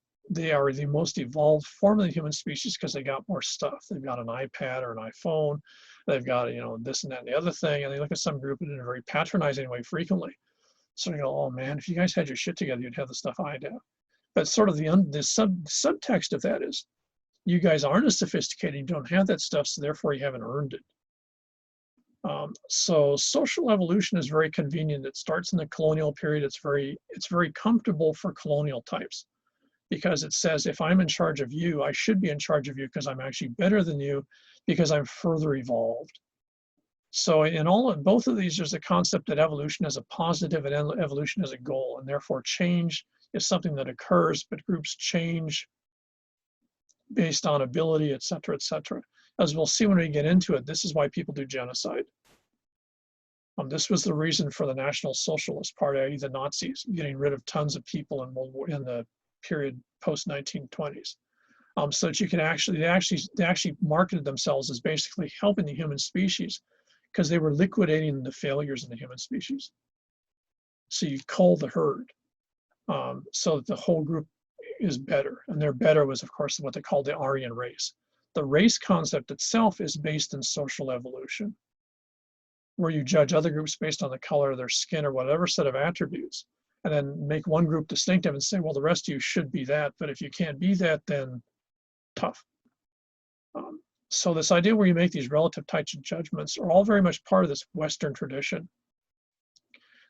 are the most evolved form of the human species because they got more stuff. They've got an iPad or an iPhone. They've got, you know, this and that and the other thing. And they look at some group in a very patronizing way frequently. So you go, oh man, if you guys had your shit together, you'd have the stuff I have. But sort of the subtext of that is, you guys aren't as sophisticated, you don't have that stuff, so therefore you haven't earned it. So social evolution is very convenient. It starts in the colonial period. It's very comfortable for colonial types because it says if I'm in charge of you, I should be in charge of you because I'm actually better than you because I'm further evolved. So in both of these, there's a concept that evolution is a positive and evolution is a goal, and therefore change is something that occurs, but groups change based on ability, et cetera, et cetera. As we'll see when we get into it, this is why people do genocide. This was the reason for the National Socialist Party, the Nazis, getting rid of tons of people in the period post-1920s. So that you can they actually marketed themselves as basically helping the human species because they were liquidating the failures in the human species. So you cull the herd so that the whole group is better. And their better was, of course, what they called the Aryan race. The race concept itself is based in social evolution, where you judge other groups based on the color of their skin or whatever set of attributes, and then make one group distinctive and say, well, the rest of you should be that, but if you can't be that, then tough. So this idea where you make these relative types of judgments are all very much part of this Western tradition.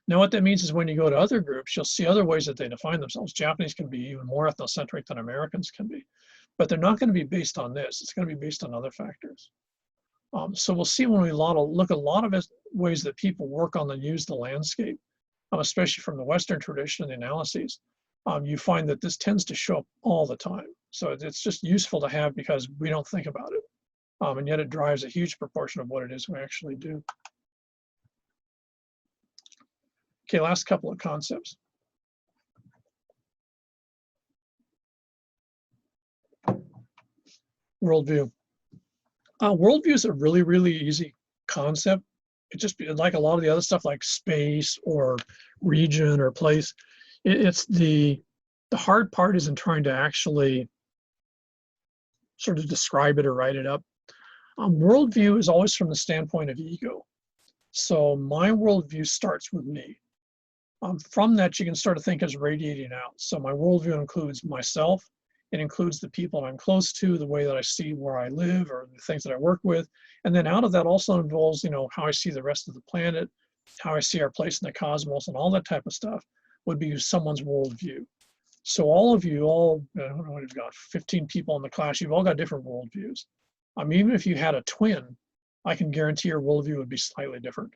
Now, what that means is when you go to other groups, you'll see other ways that they define themselves. Japanese can be even more ethnocentric than Americans can be, but they're not going to be based on this. It's going to be based on other factors. So we'll see when we look at a lot of ways that people work on and use the landscape, especially from the Western tradition and the analyses, you find that this tends to show up all the time. So it's just useful to have because we don't think about it. And yet it drives a huge proportion of what it is we actually do. Okay, last couple of concepts. Worldview. Worldview is a really, really easy concept. It just, like a lot of the other stuff like space or region or place, it's the hard part is in trying to actually sort of describe it or write it up. Worldview is always from the standpoint of ego. So my worldview starts with me. From that, you can start to think as radiating out. So my worldview includes myself. It includes the people I'm close to, the way that I see where I live or the things that I work with. And then out of that also involves, you know, how I see the rest of the planet, how I see our place in the cosmos and all that type of stuff would be someone's worldview. So all of you, I don't know what you've got, 15 people in the class, you've all got different worldviews. Even if you had a twin, I can guarantee your worldview would be slightly different.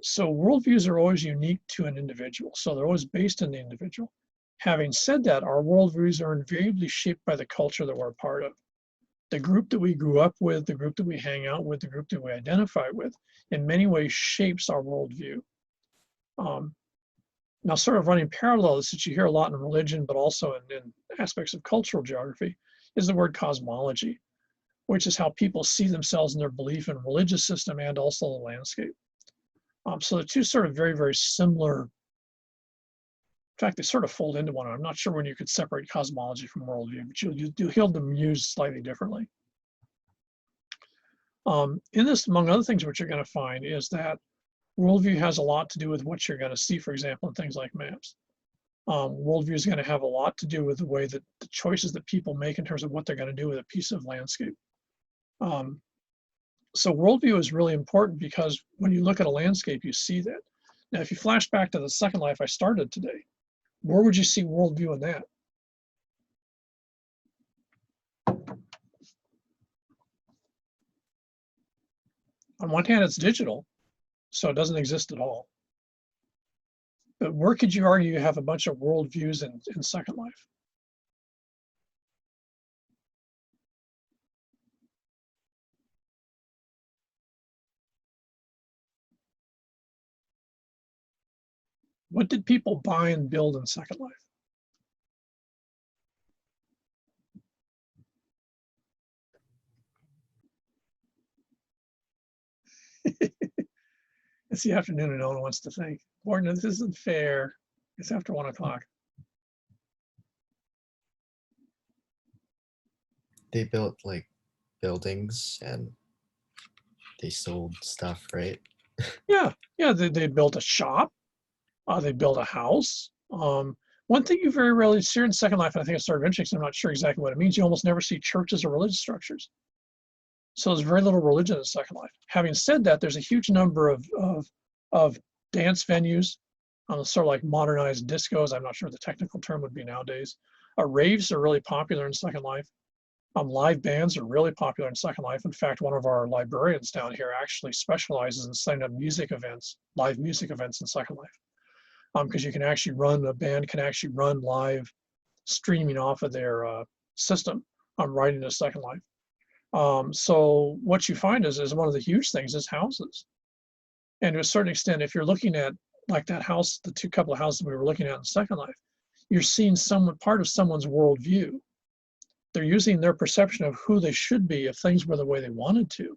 So worldviews are always unique to an individual. So they're always based in the individual. Having said that, our worldviews are invariably shaped by the culture that we're a part of. The group that we grew up with, the group that we hang out with, the group that we identify with, in many ways shapes our worldview. Now, sort of running parallel, that you hear a lot in religion, but also in aspects of cultural geography, is the word cosmology, which is how people see themselves in their belief in religious system and also the landscape. So the two sort of very, very similar. In fact, they sort of fold into one. I'm not sure when you could separate cosmology from worldview, but you'll hear them used slightly differently. In this, among other things, what you're going to find is that worldview has a lot to do with what you're going to see, for example, in things like maps. Worldview is going to have a lot to do with the way that the choices that people make in terms of what they're going to do with a piece of landscape. So worldview is really important because when you look at a landscape, you see that. Now, if you flash back to the second life I started today, where would you see worldview in that? On one hand, it's digital, so it doesn't exist at all. But where could you argue you have a bunch of worldviews in Second Life? What did people buy and build in Second Life? It's the afternoon and no one wants to think. Gordon, this isn't fair. It's after 1 o'clock. They built like buildings and they sold stuff, right? Yeah, they built a shop. They built a house. One thing you very rarely see in Second Life, and I think it's sort of interesting, I'm not sure exactly what it means, you almost never see churches or religious structures. So there's very little religion in Second Life. Having said that, there's a huge number of dance venues, sort of like modernized discos. I'm not sure what the technical term would be nowadays. Raves are really popular in Second Life. Live bands are really popular in Second Life. In fact, one of our librarians down here actually specializes in setting up music events, live music events in Second Life. Because you can actually run, a band can actually run live streaming off of their system right into Second Life. So what you find is one of the huge things is houses. And to a certain extent, if you're looking at like that house, the couple of houses we were looking at in Second Life, you're seeing part of someone's worldview. They're using their perception of who they should be if things were the way they wanted to,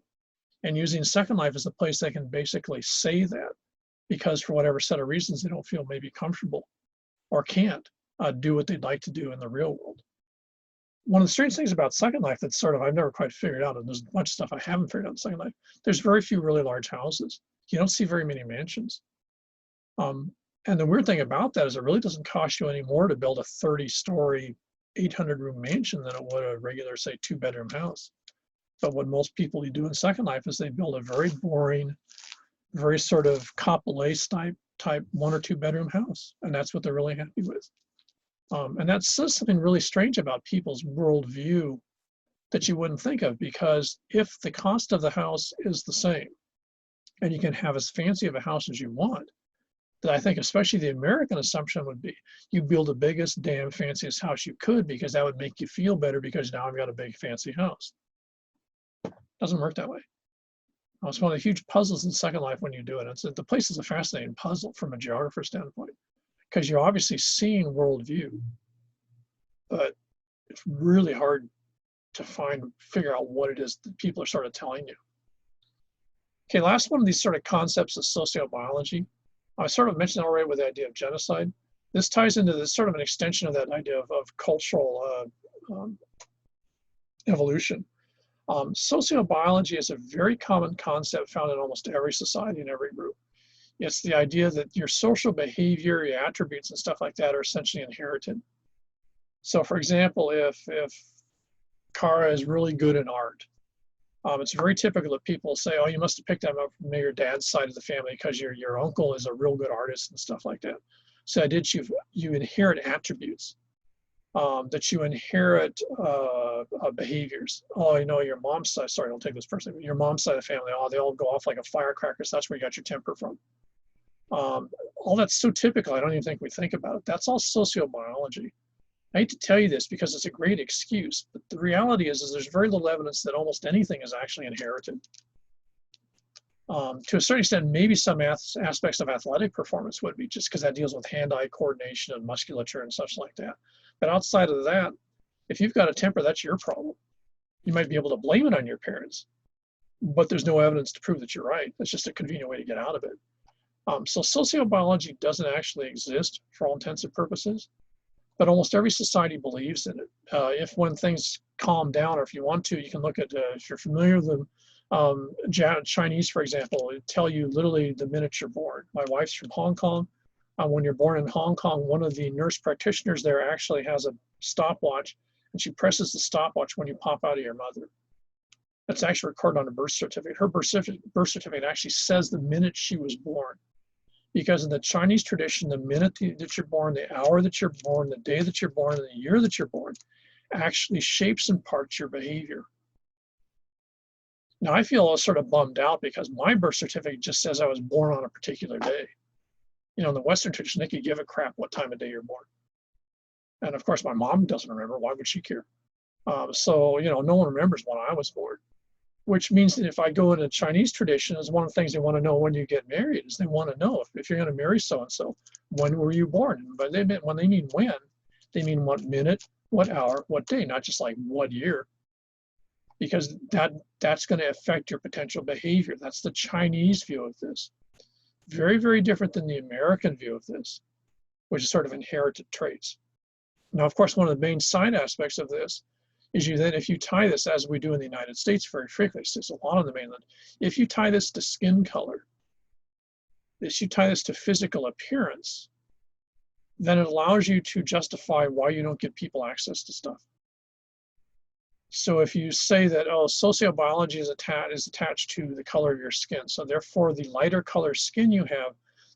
and using Second Life as a place they can basically say that, because for whatever set of reasons they don't feel maybe comfortable or can't do what they'd like to do in the real world. One of the strange things about Second Life that's sort of I've never quite figured out, and there's a bunch of stuff I haven't figured out in Second Life, there's very few really large houses. You don't see very many mansions. And the weird thing about that is it really doesn't cost you any more to build a 30-story, 800-room mansion than it would a regular, say, 2-bedroom house. But what most people do in Second Life is they build a very boring, very sort of Coppola type 1 or 2-bedroom house, and that's what they're really happy with. And that says something really strange about people's worldview that you wouldn't think of, because if the cost of the house is the same, and you can have as fancy of a house as you want, that I think especially the American assumption would be you build the biggest damn fanciest house you could, because that would make you feel better because now I've got a big fancy house. Doesn't work that way. It's one of the huge puzzles in Second Life when you do it. The place is a fascinating puzzle from a geographer standpoint, because you're obviously seeing worldview, but it's really hard to figure out what it is that people are sort of telling you. Okay, last one of these sort of concepts is sociobiology. I sort of mentioned already with the idea of genocide. This ties into this sort of an extension of that idea of cultural evolution. Sociobiology is a very common concept found in almost every society and every group. It's the idea that your social behavior, your attributes and stuff like that are essentially inherited. So for example, if Kara is really good in art, it's very typical that people say, oh, you must have picked that up from your dad's side of the family because your uncle is a real good artist and stuff like that. So you inherit attributes, that you inherit behaviors. Oh, you know, your mom's side, sorry, don't take this personally, but your mom's side of the family, oh, they all go off like a firecracker, so that's where you got your temper from. All that's so typical, I don't even think we think about it. That's all sociobiology. I hate to tell you this because it's a great excuse, but the reality is there's very little evidence that almost anything is actually inherited. To a certain extent, maybe some aspects of athletic performance would be, just because that deals with hand-eye coordination and musculature and such like that. But outside of that, if you've got a temper, that's your problem. You might be able to blame it on your parents, but there's no evidence to prove that you're right. That's just a convenient way to get out of it. So sociobiology doesn't actually exist for all intents and purposes, but almost every society believes in it. If when things calm down, or if you want to, you can look at, if you're familiar with the Chinese, for example, it tell you literally the minute you're born. My wife's from Hong Kong. When you're born in Hong Kong, one of the nurse practitioners there actually has a stopwatch, and she presses the stopwatch when you pop out of your mother. That's actually recorded on a birth certificate. Her birth certificate actually says the minute she was born. Because in the Chinese tradition, the minute that you're born, the hour that you're born, the day that you're born, and the year that you're born actually shapes and parts your behavior. Now, I feel sort of bummed out because my birth certificate just says I was born on a particular day. You know, in the Western tradition, they could give a crap what time of day you're born. And of course, my mom doesn't remember. Why would she care? So, you know, no one remembers when I was born. which means that if I go in a Chinese tradition, is one of the things they want to know when you get married is they want to know if you're going to marry so-and-so, when were you born? But when they mean when, they mean what minute, what hour, what day, not just like what year, because that's going to affect your potential behavior. That's the Chinese view of this. Very, very different than the American view of this, which is sort of inherited traits. Now, of course, one of the main side aspects of this is if you tie this, as we do in the United States very frequently, it's a lot on the mainland, if you tie this to skin color, if you tie this to physical appearance, then it allows you to justify why you don't give people access to stuff. So if you say that, oh, sociobiology is attached to the color of your skin, so therefore the lighter color skin you have,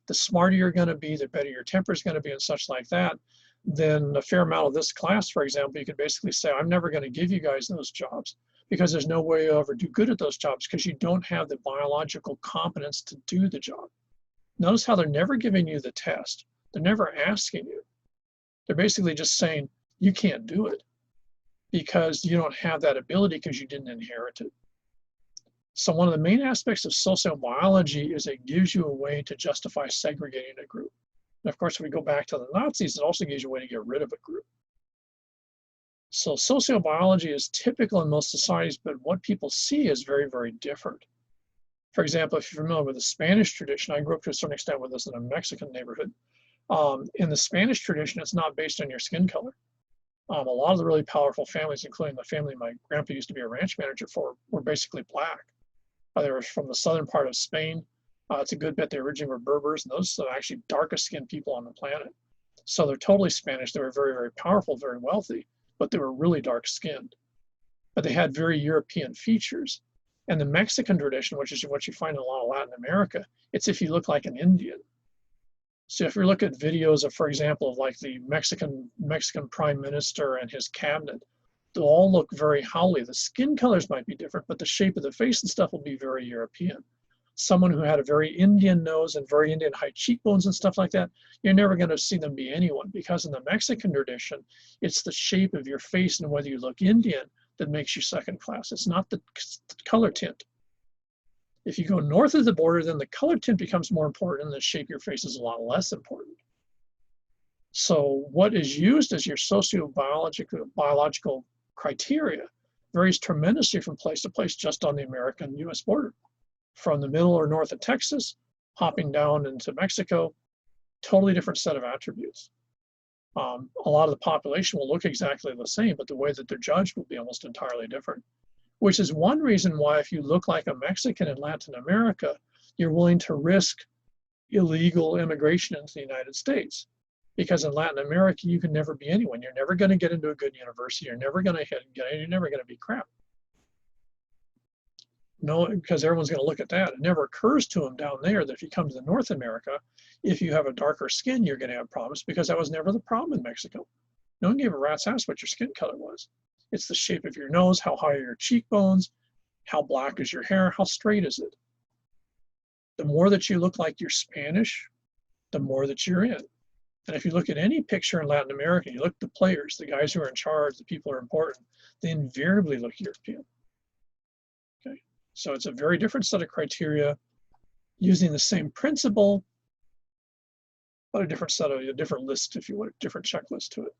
the smarter you're going to be, the better your temper is going to be, and such like that, then a fair amount of this class, for example, you could basically say, I'm never going to give you guys those jobs because there's no way you'll ever do good at those jobs because you don't have the biological competence to do the job. Notice how they're never giving you the test. They're never asking you. They're basically just saying, you can't do it because you don't have that ability because you didn't inherit it. So one of the main aspects of sociobiology is it gives you a way to justify segregating a group. And of course, if we go back to the Nazis, it also gives you a way to get rid of a group. So sociobiology is typical in most societies, but what people see is very, very different. For example, if you're familiar with the Spanish tradition, I grew up to a certain extent with this in a Mexican neighborhood. In the Spanish tradition, it's not based on your skin color. A lot of the really powerful families, including the family my grandpa used to be a ranch manager for, were basically black. They were from the southern part of Spain. It's a good bet they originally were Berbers, and those are actually darkest skinned people on the planet. So they're totally Spanish. They were very, very powerful, very wealthy, but they were really dark skinned. But they had very European features. And the Mexican tradition, which is what you find in a lot of Latin America, it's if you look like an Indian. So if you look at videos of, for example, of like the Mexican prime minister and his cabinet, they'll all look very howly. The skin colors might be different, but the shape of the face and stuff will be very European. Someone who had a very Indian nose and very Indian high cheekbones and stuff like that, you're never going to see them be anyone, because in the Mexican tradition, it's the shape of your face and whether you look Indian that makes you second class. It's not the color tint. If you go north of the border, then the color tint becomes more important and the shape of your face is a lot less important. So what is used as your sociobiological criteria varies tremendously from place to place just on the American-US border. From the middle or north of Texas, hopping down into Mexico, totally different set of attributes. A lot of the population will look exactly the same, but the way that they're judged will be almost entirely different. Which is one reason why if you look like a Mexican in Latin America, you're willing to risk illegal immigration into the United States. Because in Latin America, you can never be anyone. You're never going to get into a good university. You're never going to be crap. No, because everyone's going to look at that. It never occurs to them down there that if you come to North America, if you have a darker skin, you're going to have problems, because that was never the problem in Mexico. No one gave a rat's ass what your skin color was. It's the shape of your nose, how high are your cheekbones, how black is your hair, how straight is it. The more that you look like you're Spanish, the more that you're in. And if you look at any picture in Latin America, you look at the players, the guys who are in charge, the people who are important, they invariably look European. Okay, so it's a very different set of criteria using the same principle, but a different list, if you would, different checklist to it.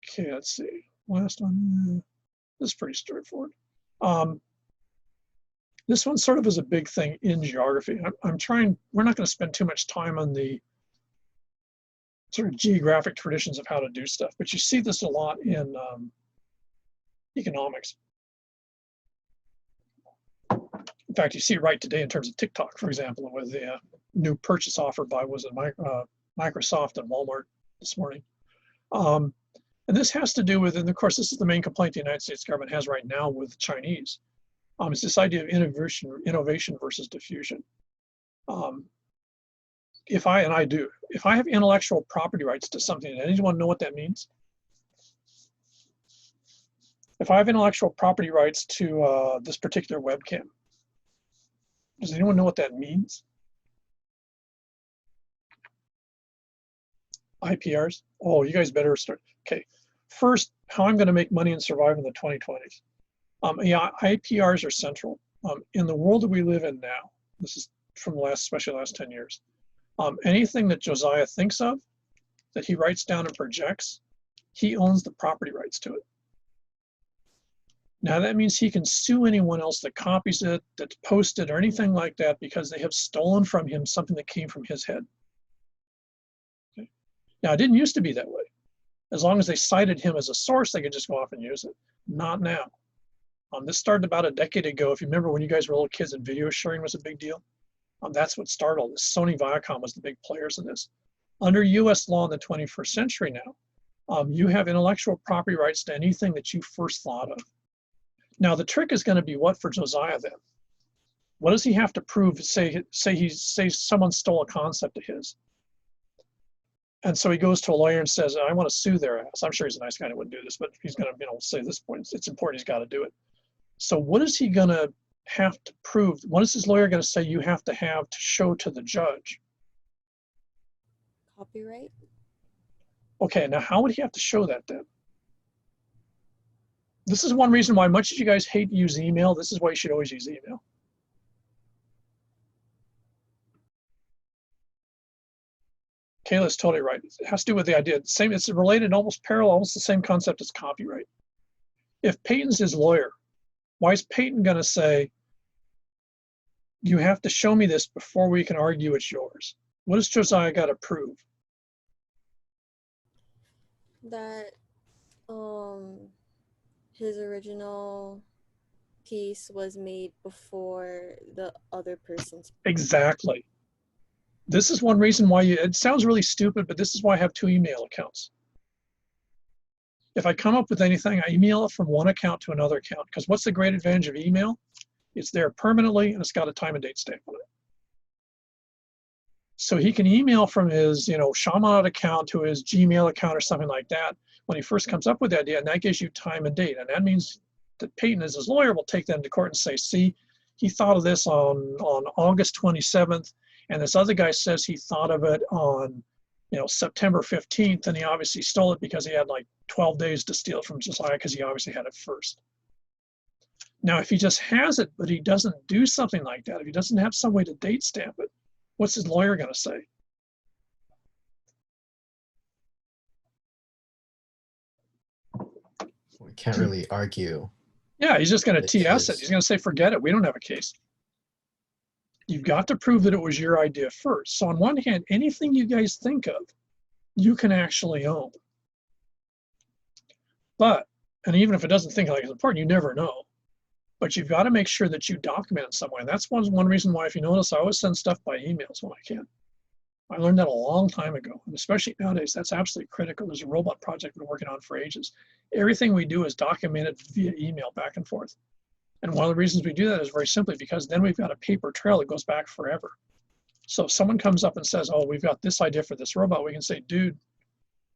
Okay, let's see. Last one. This is pretty straightforward. This one sort of is a big thing in geography. We're not going to spend too much time on the sort of geographic traditions of how to do stuff, but you see this a lot in economics. In fact, you see it right today in terms of TikTok, for example, with the new purchase offer by, Microsoft and Walmart this morning. And this has to do with, and of course, this is the main complaint the United States government has right now with the Chinese. It's this idea of innovation versus diffusion. If I have intellectual property rights to something, does anyone know what that means? If I have intellectual property rights to this particular webcam, does anyone know what that means? IPRs? Oh, you guys better start. Okay, first, how I'm going to make money and survive in the 2020s. Yeah, IPRs are central. In the world that we live in now, this is from the last, especially the last 10 years, anything that Josiah thinks of, that he writes down and projects, he owns the property rights to it. Now that means he can sue anyone else that copies it, that's posted, or anything like that because they have stolen from him something that came from his head. Okay. Now it didn't used to be that way. As long as they cited him as a source, they could just go off and use it. Not now. This started about a decade ago. If you remember when you guys were little kids and video sharing was a big deal, that's what started all this. Sony Viacom was the big players in this. Under US law in the 21st century now, you have intellectual property rights to anything that you first thought of. Now the trick is going to be what for Josiah then? What does he have to prove? Say someone stole a concept of his. And so he goes to a lawyer and says, I want to sue their ass. I'm sure he's a nice guy and wouldn't do this, but he's going to say at this point, it's important, he's got to do it. So what is he going to have to prove? What is his lawyer going to say you have to show to the judge? Copyright? Okay, now how would he have to show that then? This is one reason why much as you guys hate to use email, this is why you should always use email. Kayla's totally right. It has to do with the idea. Same, it's related, almost parallel, almost the same concept as copyright. If Peyton's his lawyer, why is Peyton going to say, you have to show me this before we can argue it's yours? What does Josiah got to prove? That his original piece was made before the other person's. Exactly. This is one reason why it sounds really stupid, but this is why I have 2 email accounts. If I come up with anything, I email it from one account to another account, because what's the great advantage of email? It's there permanently and it's got a time and date stamp on it. So he can email from his, Shamanat account to his Gmail account or something like that when he first comes up with the idea, and that gives you time and date. And that means that Peyton, as his lawyer, will take them to court and say, see, he thought of this on August 27th, and this other guy says he thought of it on, September 15th, and he obviously stole it because he had like 12 days to steal it from Josiah because he obviously had it first. Now, if he just has it, but he doesn't do something like that, if he doesn't have some way to date stamp it, what's his lawyer going to say? We can't really argue. Yeah, he's just going to It's TS it. his. He's going to say, forget it. We don't have a case. You've got to prove that it was your idea first. So on one hand, anything you guys think of, you can actually own. But, and even if it doesn't think like it's important, you never know. But you've got to make sure that you document it some way. And that's one reason why, if you notice, I always send stuff by emails when I can. I learned that a long time ago, and especially nowadays, that's absolutely critical. There's a robot project we've been working on for ages. Everything we do is documented via email back and forth. And one of the reasons we do that is very simply because then we've got a paper trail that goes back forever. So if someone comes up and says, oh, we've got this idea for this robot, we can say, dude,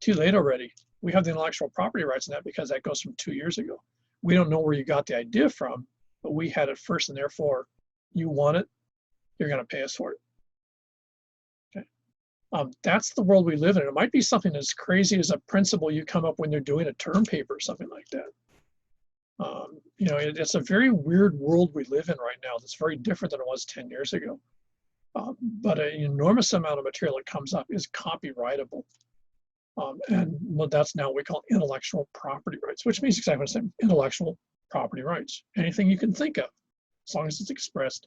too late already. We have the intellectual property rights in that because that goes from 2 years ago. We don't know where you got the idea from, but we had it first, and therefore you want it, you're going to pay us for it. Okay. That's the world we live in. It might be something as crazy as a principle you come up when you're doing a term paper or something like that. It's a very weird world we live in right now that's very different than it was 10 years ago. But an enormous amount of material that comes up is copyrightable. And what that's now we call intellectual property rights, which means exactly the same, intellectual property rights. Anything you can think of, as long as it's expressed,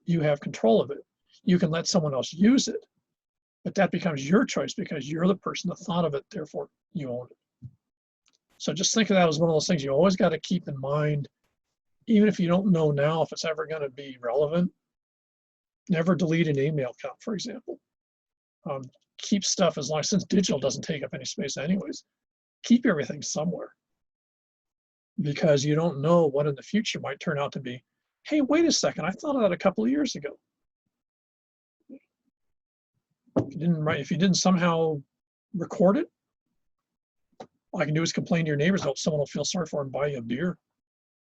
you have control of it. You can let someone else use it, but that becomes your choice because you're the person that thought of it, therefore you own it. So just think of that as one of those things you always got to keep in mind, even if you don't know now if it's ever going to be relevant. Never delete an email account, for example. Keep stuff as long, since digital doesn't take up any space anyways, keep everything somewhere. Because you don't know what in the future might turn out to be, hey, wait a second, I thought of that a couple of years ago. If you didn't somehow record it, all I can do is complain to your neighbors, hope someone will feel sorry for and buy you a beer.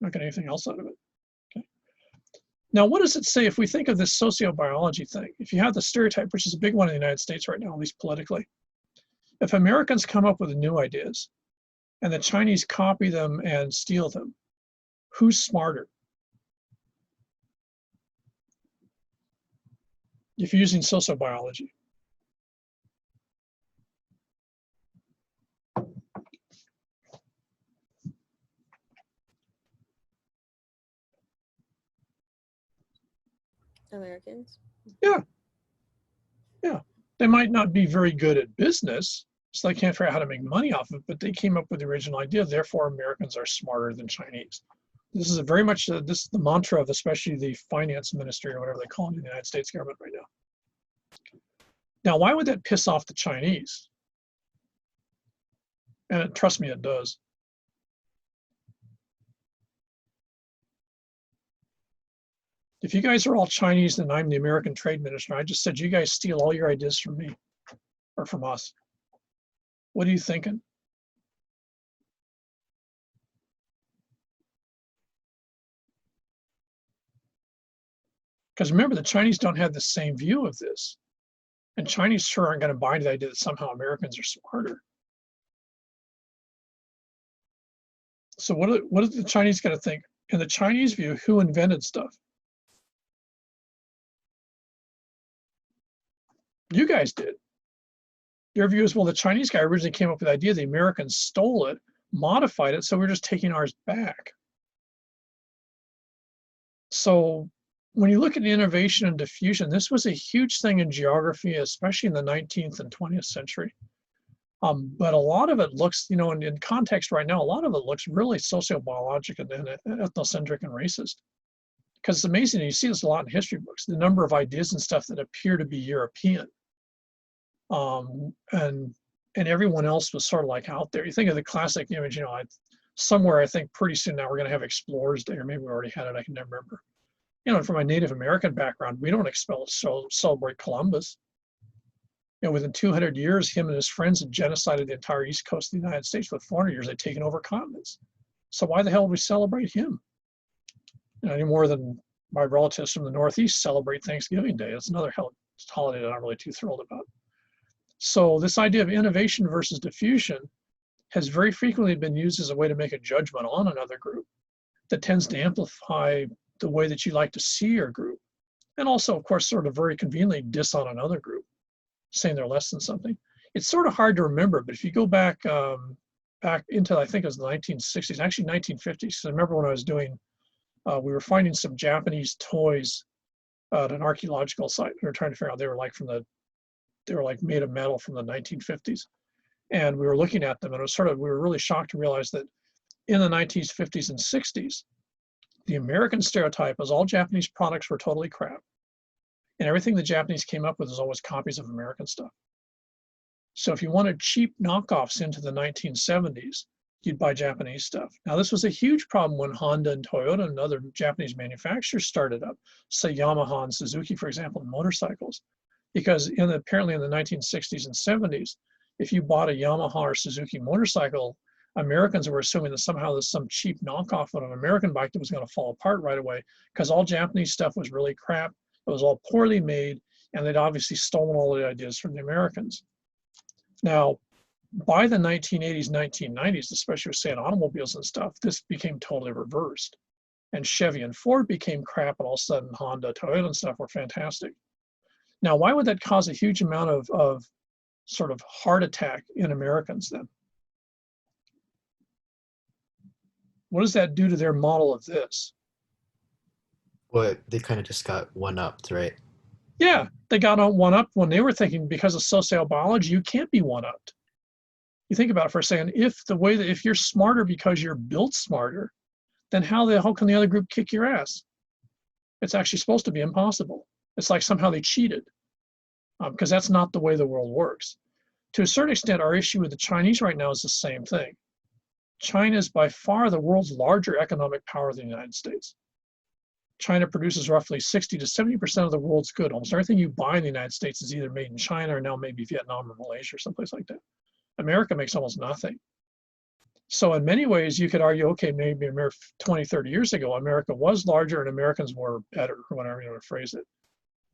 Not getting anything else out of it. Okay. Now, what does it say if we think of this sociobiology thing? If you have the stereotype, which is a big one in the United States right now, at least politically, if Americans come up with new ideas and the Chinese copy them and steal them, Who's smarter? If you're using sociobiology. Americans. Yeah. They might not be very good at business, so they can't figure out how to make money off of it, but they came up with the original idea. Therefore, Americans are smarter than Chinese. This is a very much, this is the mantra of especially the finance ministry or whatever they call it in the United States government right now. Now, why would that piss off the Chinese? And trust me, it does. If you guys are all Chinese and I'm the American trade minister, I just said you guys steal all your ideas from me or from us. What are you thinking? Because remember, the Chinese don't have the same view of this. And Chinese sure aren't going to buy the idea that somehow Americans are smarter. So what are the Chinese going to think? In the Chinese view, who invented stuff? You guys did. Their view is, well, the Chinese guy originally came up with the idea, the Americans stole it, modified it, so we're just taking ours back. So when you look at innovation and diffusion, this was a huge thing in geography, especially in the 19th and 20th century. But a lot of it looks, you know, in context right now, a lot of it looks really sociobiologic and ethnocentric and racist. Because it's amazing, you see this a lot in history books, the number of ideas and stuff that appear to be European. And everyone else was sort of like out there. You think of the classic image, you know, somewhere I think pretty soon now we're going to have Explorers Day, or maybe we already had it, I can never remember. You know, from my Native American background, we don't celebrate Columbus. You know, within 200 years, him and his friends had genocided the entire east coast of the United States. With 400 years, they'd taken over continents. So why the hell would we celebrate him? You know, any more than my relatives from the Northeast celebrate Thanksgiving Day. That's another holiday that I'm not really too thrilled about. So this idea of innovation versus diffusion has very frequently been used as a way to make a judgment on another group that tends to amplify the way that you like to see your group. And also, of course, sort of very conveniently diss on another group, saying they're less than something. It's sort of hard to remember, but if you go back into, I think it was the 1960s, actually 1950s, because I remember when I was doing, we were finding some Japanese toys at an archaeological site. We were trying to figure out, they were like made of metal from the 1950s. And we were looking at them, and it was we were really shocked to realize that in the 1950s and 60s, the American stereotype was all Japanese products were totally crap. And everything the Japanese came up with was always copies of American stuff. So if you wanted cheap knockoffs into the 1970s, you'd buy Japanese stuff. Now, this was a huge problem when Honda and Toyota and other Japanese manufacturers started up, say Yamaha and Suzuki, for example, in motorcycles. Because apparently in the 1960s and 70s, if you bought a Yamaha or Suzuki motorcycle, Americans were assuming that somehow there's some cheap knockoff of an American bike that was going to fall apart right away, because all Japanese stuff was really crap. It was all poorly made, and they'd obviously stolen all the ideas from the Americans. Now, by the 1980s, 1990s, especially with, say, in automobiles and stuff, this became totally reversed. And Chevy and Ford became crap, and all of a sudden Honda, Toyota and stuff were fantastic. Now, why would that cause a huge amount of sort of heart attack in Americans then? What does that do to their model of this? Well, they kind of just got one-upped, right? Yeah, they got on one-up when they were thinking because of sociobiology, you can't be one-upped. You think about it for a second. If you're smarter because you're built smarter, then how can the other group kick your ass? It's actually supposed to be impossible. It's like somehow they cheated, because that's not the way the world works. To a certain extent, our issue with the Chinese right now is the same thing. China is by far the world's larger economic power than the United States. China produces roughly 60 to 70% of the world's goods. Almost everything you buy in the United States is either made in China or now maybe Vietnam or Malaysia or someplace like that. America makes almost nothing. So in many ways, you could argue, okay, maybe 20, 30 years ago, America was larger and Americans were better, or whatever you want to phrase it.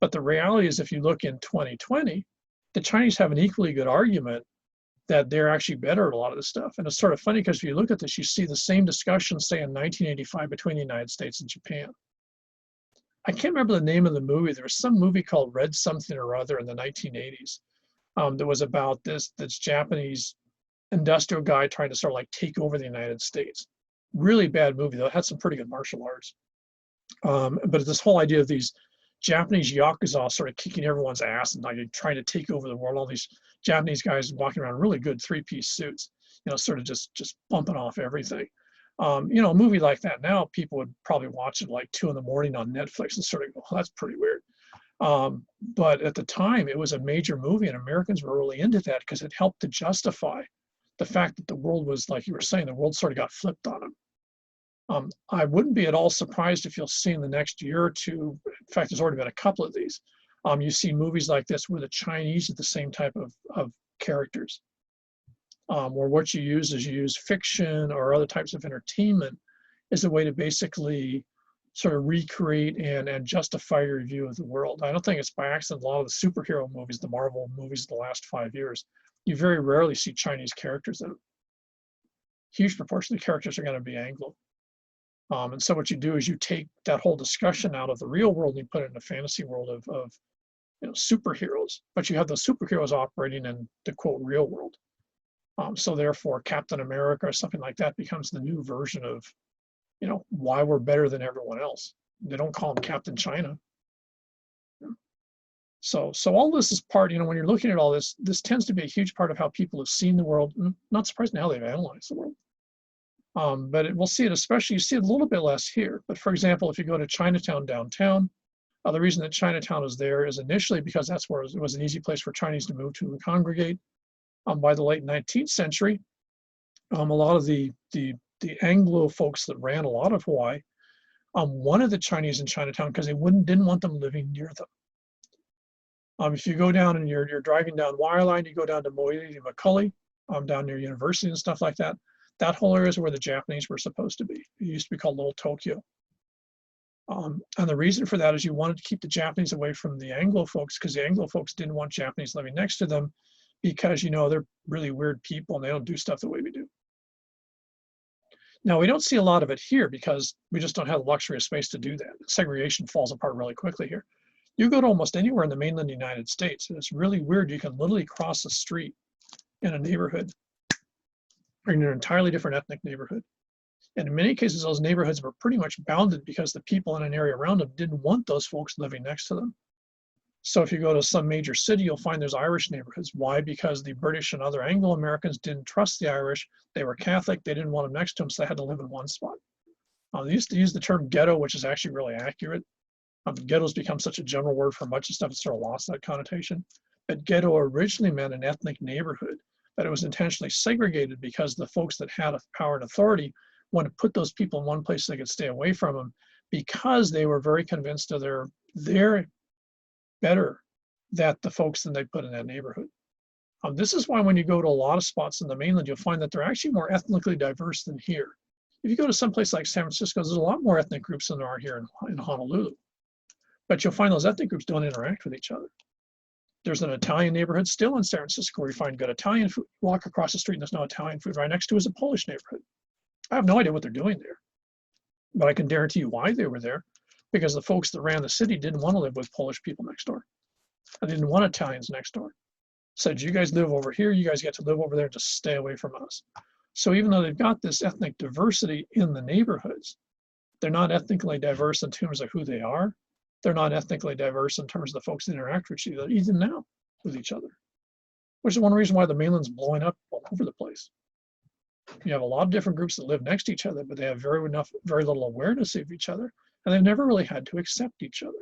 But the reality is, if you look in 2020, the Chinese have an equally good argument that they're actually better at a lot of this stuff. And it's sort of funny because if you look at this, you see the same discussion, say in 1985 between the United States and Japan. I can't remember the name of the movie. There was some movie called Red Something or Other in the 1980s that was about this Japanese industrial guy trying to sort of like take over the United States. Really bad movie, though. It had some pretty good martial arts. But this whole idea of these Japanese yakuza sort of kicking everyone's ass and like trying to take over the world. All these Japanese guys walking around in really good three-piece suits, you know, sort of just bumping off everything. You know, a movie like that now, people would probably watch it like 2 in the morning on Netflix and sort of go, oh, that's pretty weird. But at the time, it was a major movie, and Americans were really into that because it helped to justify the fact that the world was, like you were saying, the world sort of got flipped on them. I wouldn't be at all surprised if you'll see in the next year or two, in fact, there's already been a couple of these, you see movies like this where the Chinese are the same type of characters, where what you use fiction or other types of entertainment as a way to basically sort of recreate and justify your view of the world. I don't think it's by accident. A lot of the superhero movies, the Marvel movies of the last 5 years, you very rarely see Chinese characters in them. Huge proportion of the characters are going to be Anglo. And so what you do is you take that whole discussion out of the real world and you put it in a fantasy world of you know, superheroes, but you have those superheroes operating in the quote real world. So therefore, Captain America or something like that becomes the new version of, you know, why we're better than everyone else. They don't call him Captain China. So all this is part, you know, when you're looking at all this, this tends to be a huge part of how people have seen the world. Not surprising how they've analyzed the world. But we'll see it, especially, you see it a little bit less here. But for example, if you go to Chinatown downtown, the reason that Chinatown is there is initially because that's where it was an easy place for Chinese to move to and congregate. By the late 19th century, a lot of the Anglo folks that ran a lot of Hawaii wanted the Chinese in Chinatown because they didn't want them living near them. If you go down and you're driving down Wireline, you go down to Moili and McCully, down near University and stuff like that. That whole area is where the Japanese were supposed to be. It used to be called Little Tokyo. And the reason for that is you wanted to keep the Japanese away from the Anglo folks because the Anglo folks didn't want Japanese living next to them because, you know, they're really weird people and they don't do stuff the way we do. Now, we don't see a lot of it here because we just don't have the luxury of space to do that. Segregation falls apart really quickly here. You go to almost anywhere in the mainland United States, and it's really weird. You can literally cross the street in a neighborhood or in an entirely different ethnic neighborhood. And in many cases, those neighborhoods were pretty much bounded because the people in an area around them didn't want those folks living next to them. So if you go to some major city, you'll find there's Irish neighborhoods. Why? Because the British and other Anglo-Americans didn't trust the Irish. They were Catholic. They didn't want them next to them, so they had to live in one spot. They used to use the term ghetto, which is actually really accurate. Ghetto's become such a general word for much of stuff, it's sort of lost that connotation. But ghetto originally meant an ethnic neighborhood, but it was intentionally segregated because the folks that had power and authority wanted to put those people in one place so they could stay away from them because they were very convinced of they're better that the folks than they put in that neighborhood. This is why when you go to a lot of spots in the mainland, you'll find that they're actually more ethnically diverse than here. If you go to some place like San Francisco, there's a lot more ethnic groups than there are here in Honolulu. But you'll find those ethnic groups don't interact with each other. There's an Italian neighborhood still in San Francisco where you find good Italian food. You walk across the street and there's no Italian food. Right next to is a Polish neighborhood. I have no idea what they're doing there, but I can guarantee you why they were there, because the folks that ran the city didn't want to live with Polish people next door. I didn't want Italians next door. Said, you guys live over here, you guys get to live over there, just stay away from us. So even though they've got this ethnic diversity in the neighborhoods, they're not ethnically diverse in terms of who they are. They're not ethnically diverse in terms of the folks that interact with each other, even now with each other, which is one reason why the mainland's blowing up all over the place. You have a lot of different groups that live next to each other, but they have very little awareness of each other, and they've never really had to accept each other.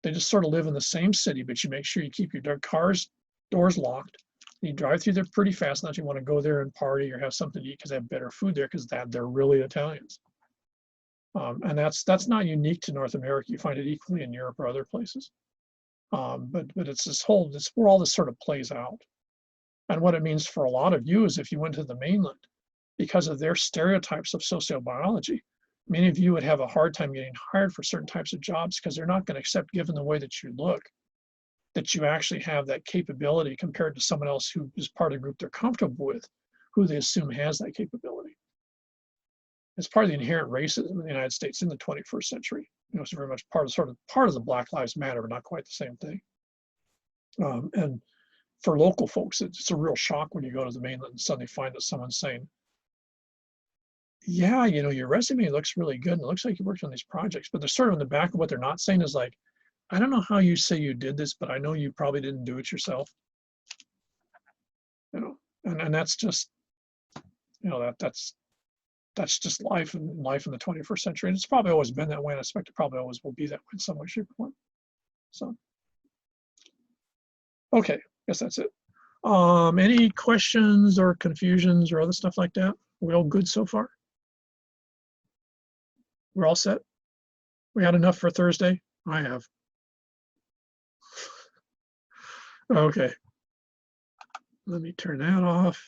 They just sort of live in the same city, but you make sure you keep your car's doors locked. You drive through there pretty fast unless you want to go there and party or have something to eat because they have better food there because they're really Italians. And that's not unique to North America. You find it equally in Europe or other places. But it's where all this sort of plays out. And what it means for a lot of you is if you went to the mainland, because of their stereotypes of sociobiology, many of you would have a hard time getting hired for certain types of jobs because they're not going to accept given the way that you look. that you actually have that capability compared to someone else who is part of the group they're comfortable with, who they assume has that capability. It's part of the inherent racism in the United States in the 21st century. You know, it's very much part of the Black Lives Matter, but not quite the same thing. And for local folks, it's a real shock when you go to the mainland and suddenly find that someone's saying, yeah, you know, your resume looks really good and it looks like you worked on these projects, but they're sort of in the back of what they're not saying is like, I don't know how you say you did this, but I know you probably didn't do it yourself. You know, and that's just, you know, that's just life in the 21st century. And it's probably always been that way. And I expect it probably always will be that way in some way, shape, or form. So, okay, guess that's it. Any questions or confusions or other stuff like that? We all good so far? We're all set? We had enough for Thursday? I have. Okay. Let me turn that off.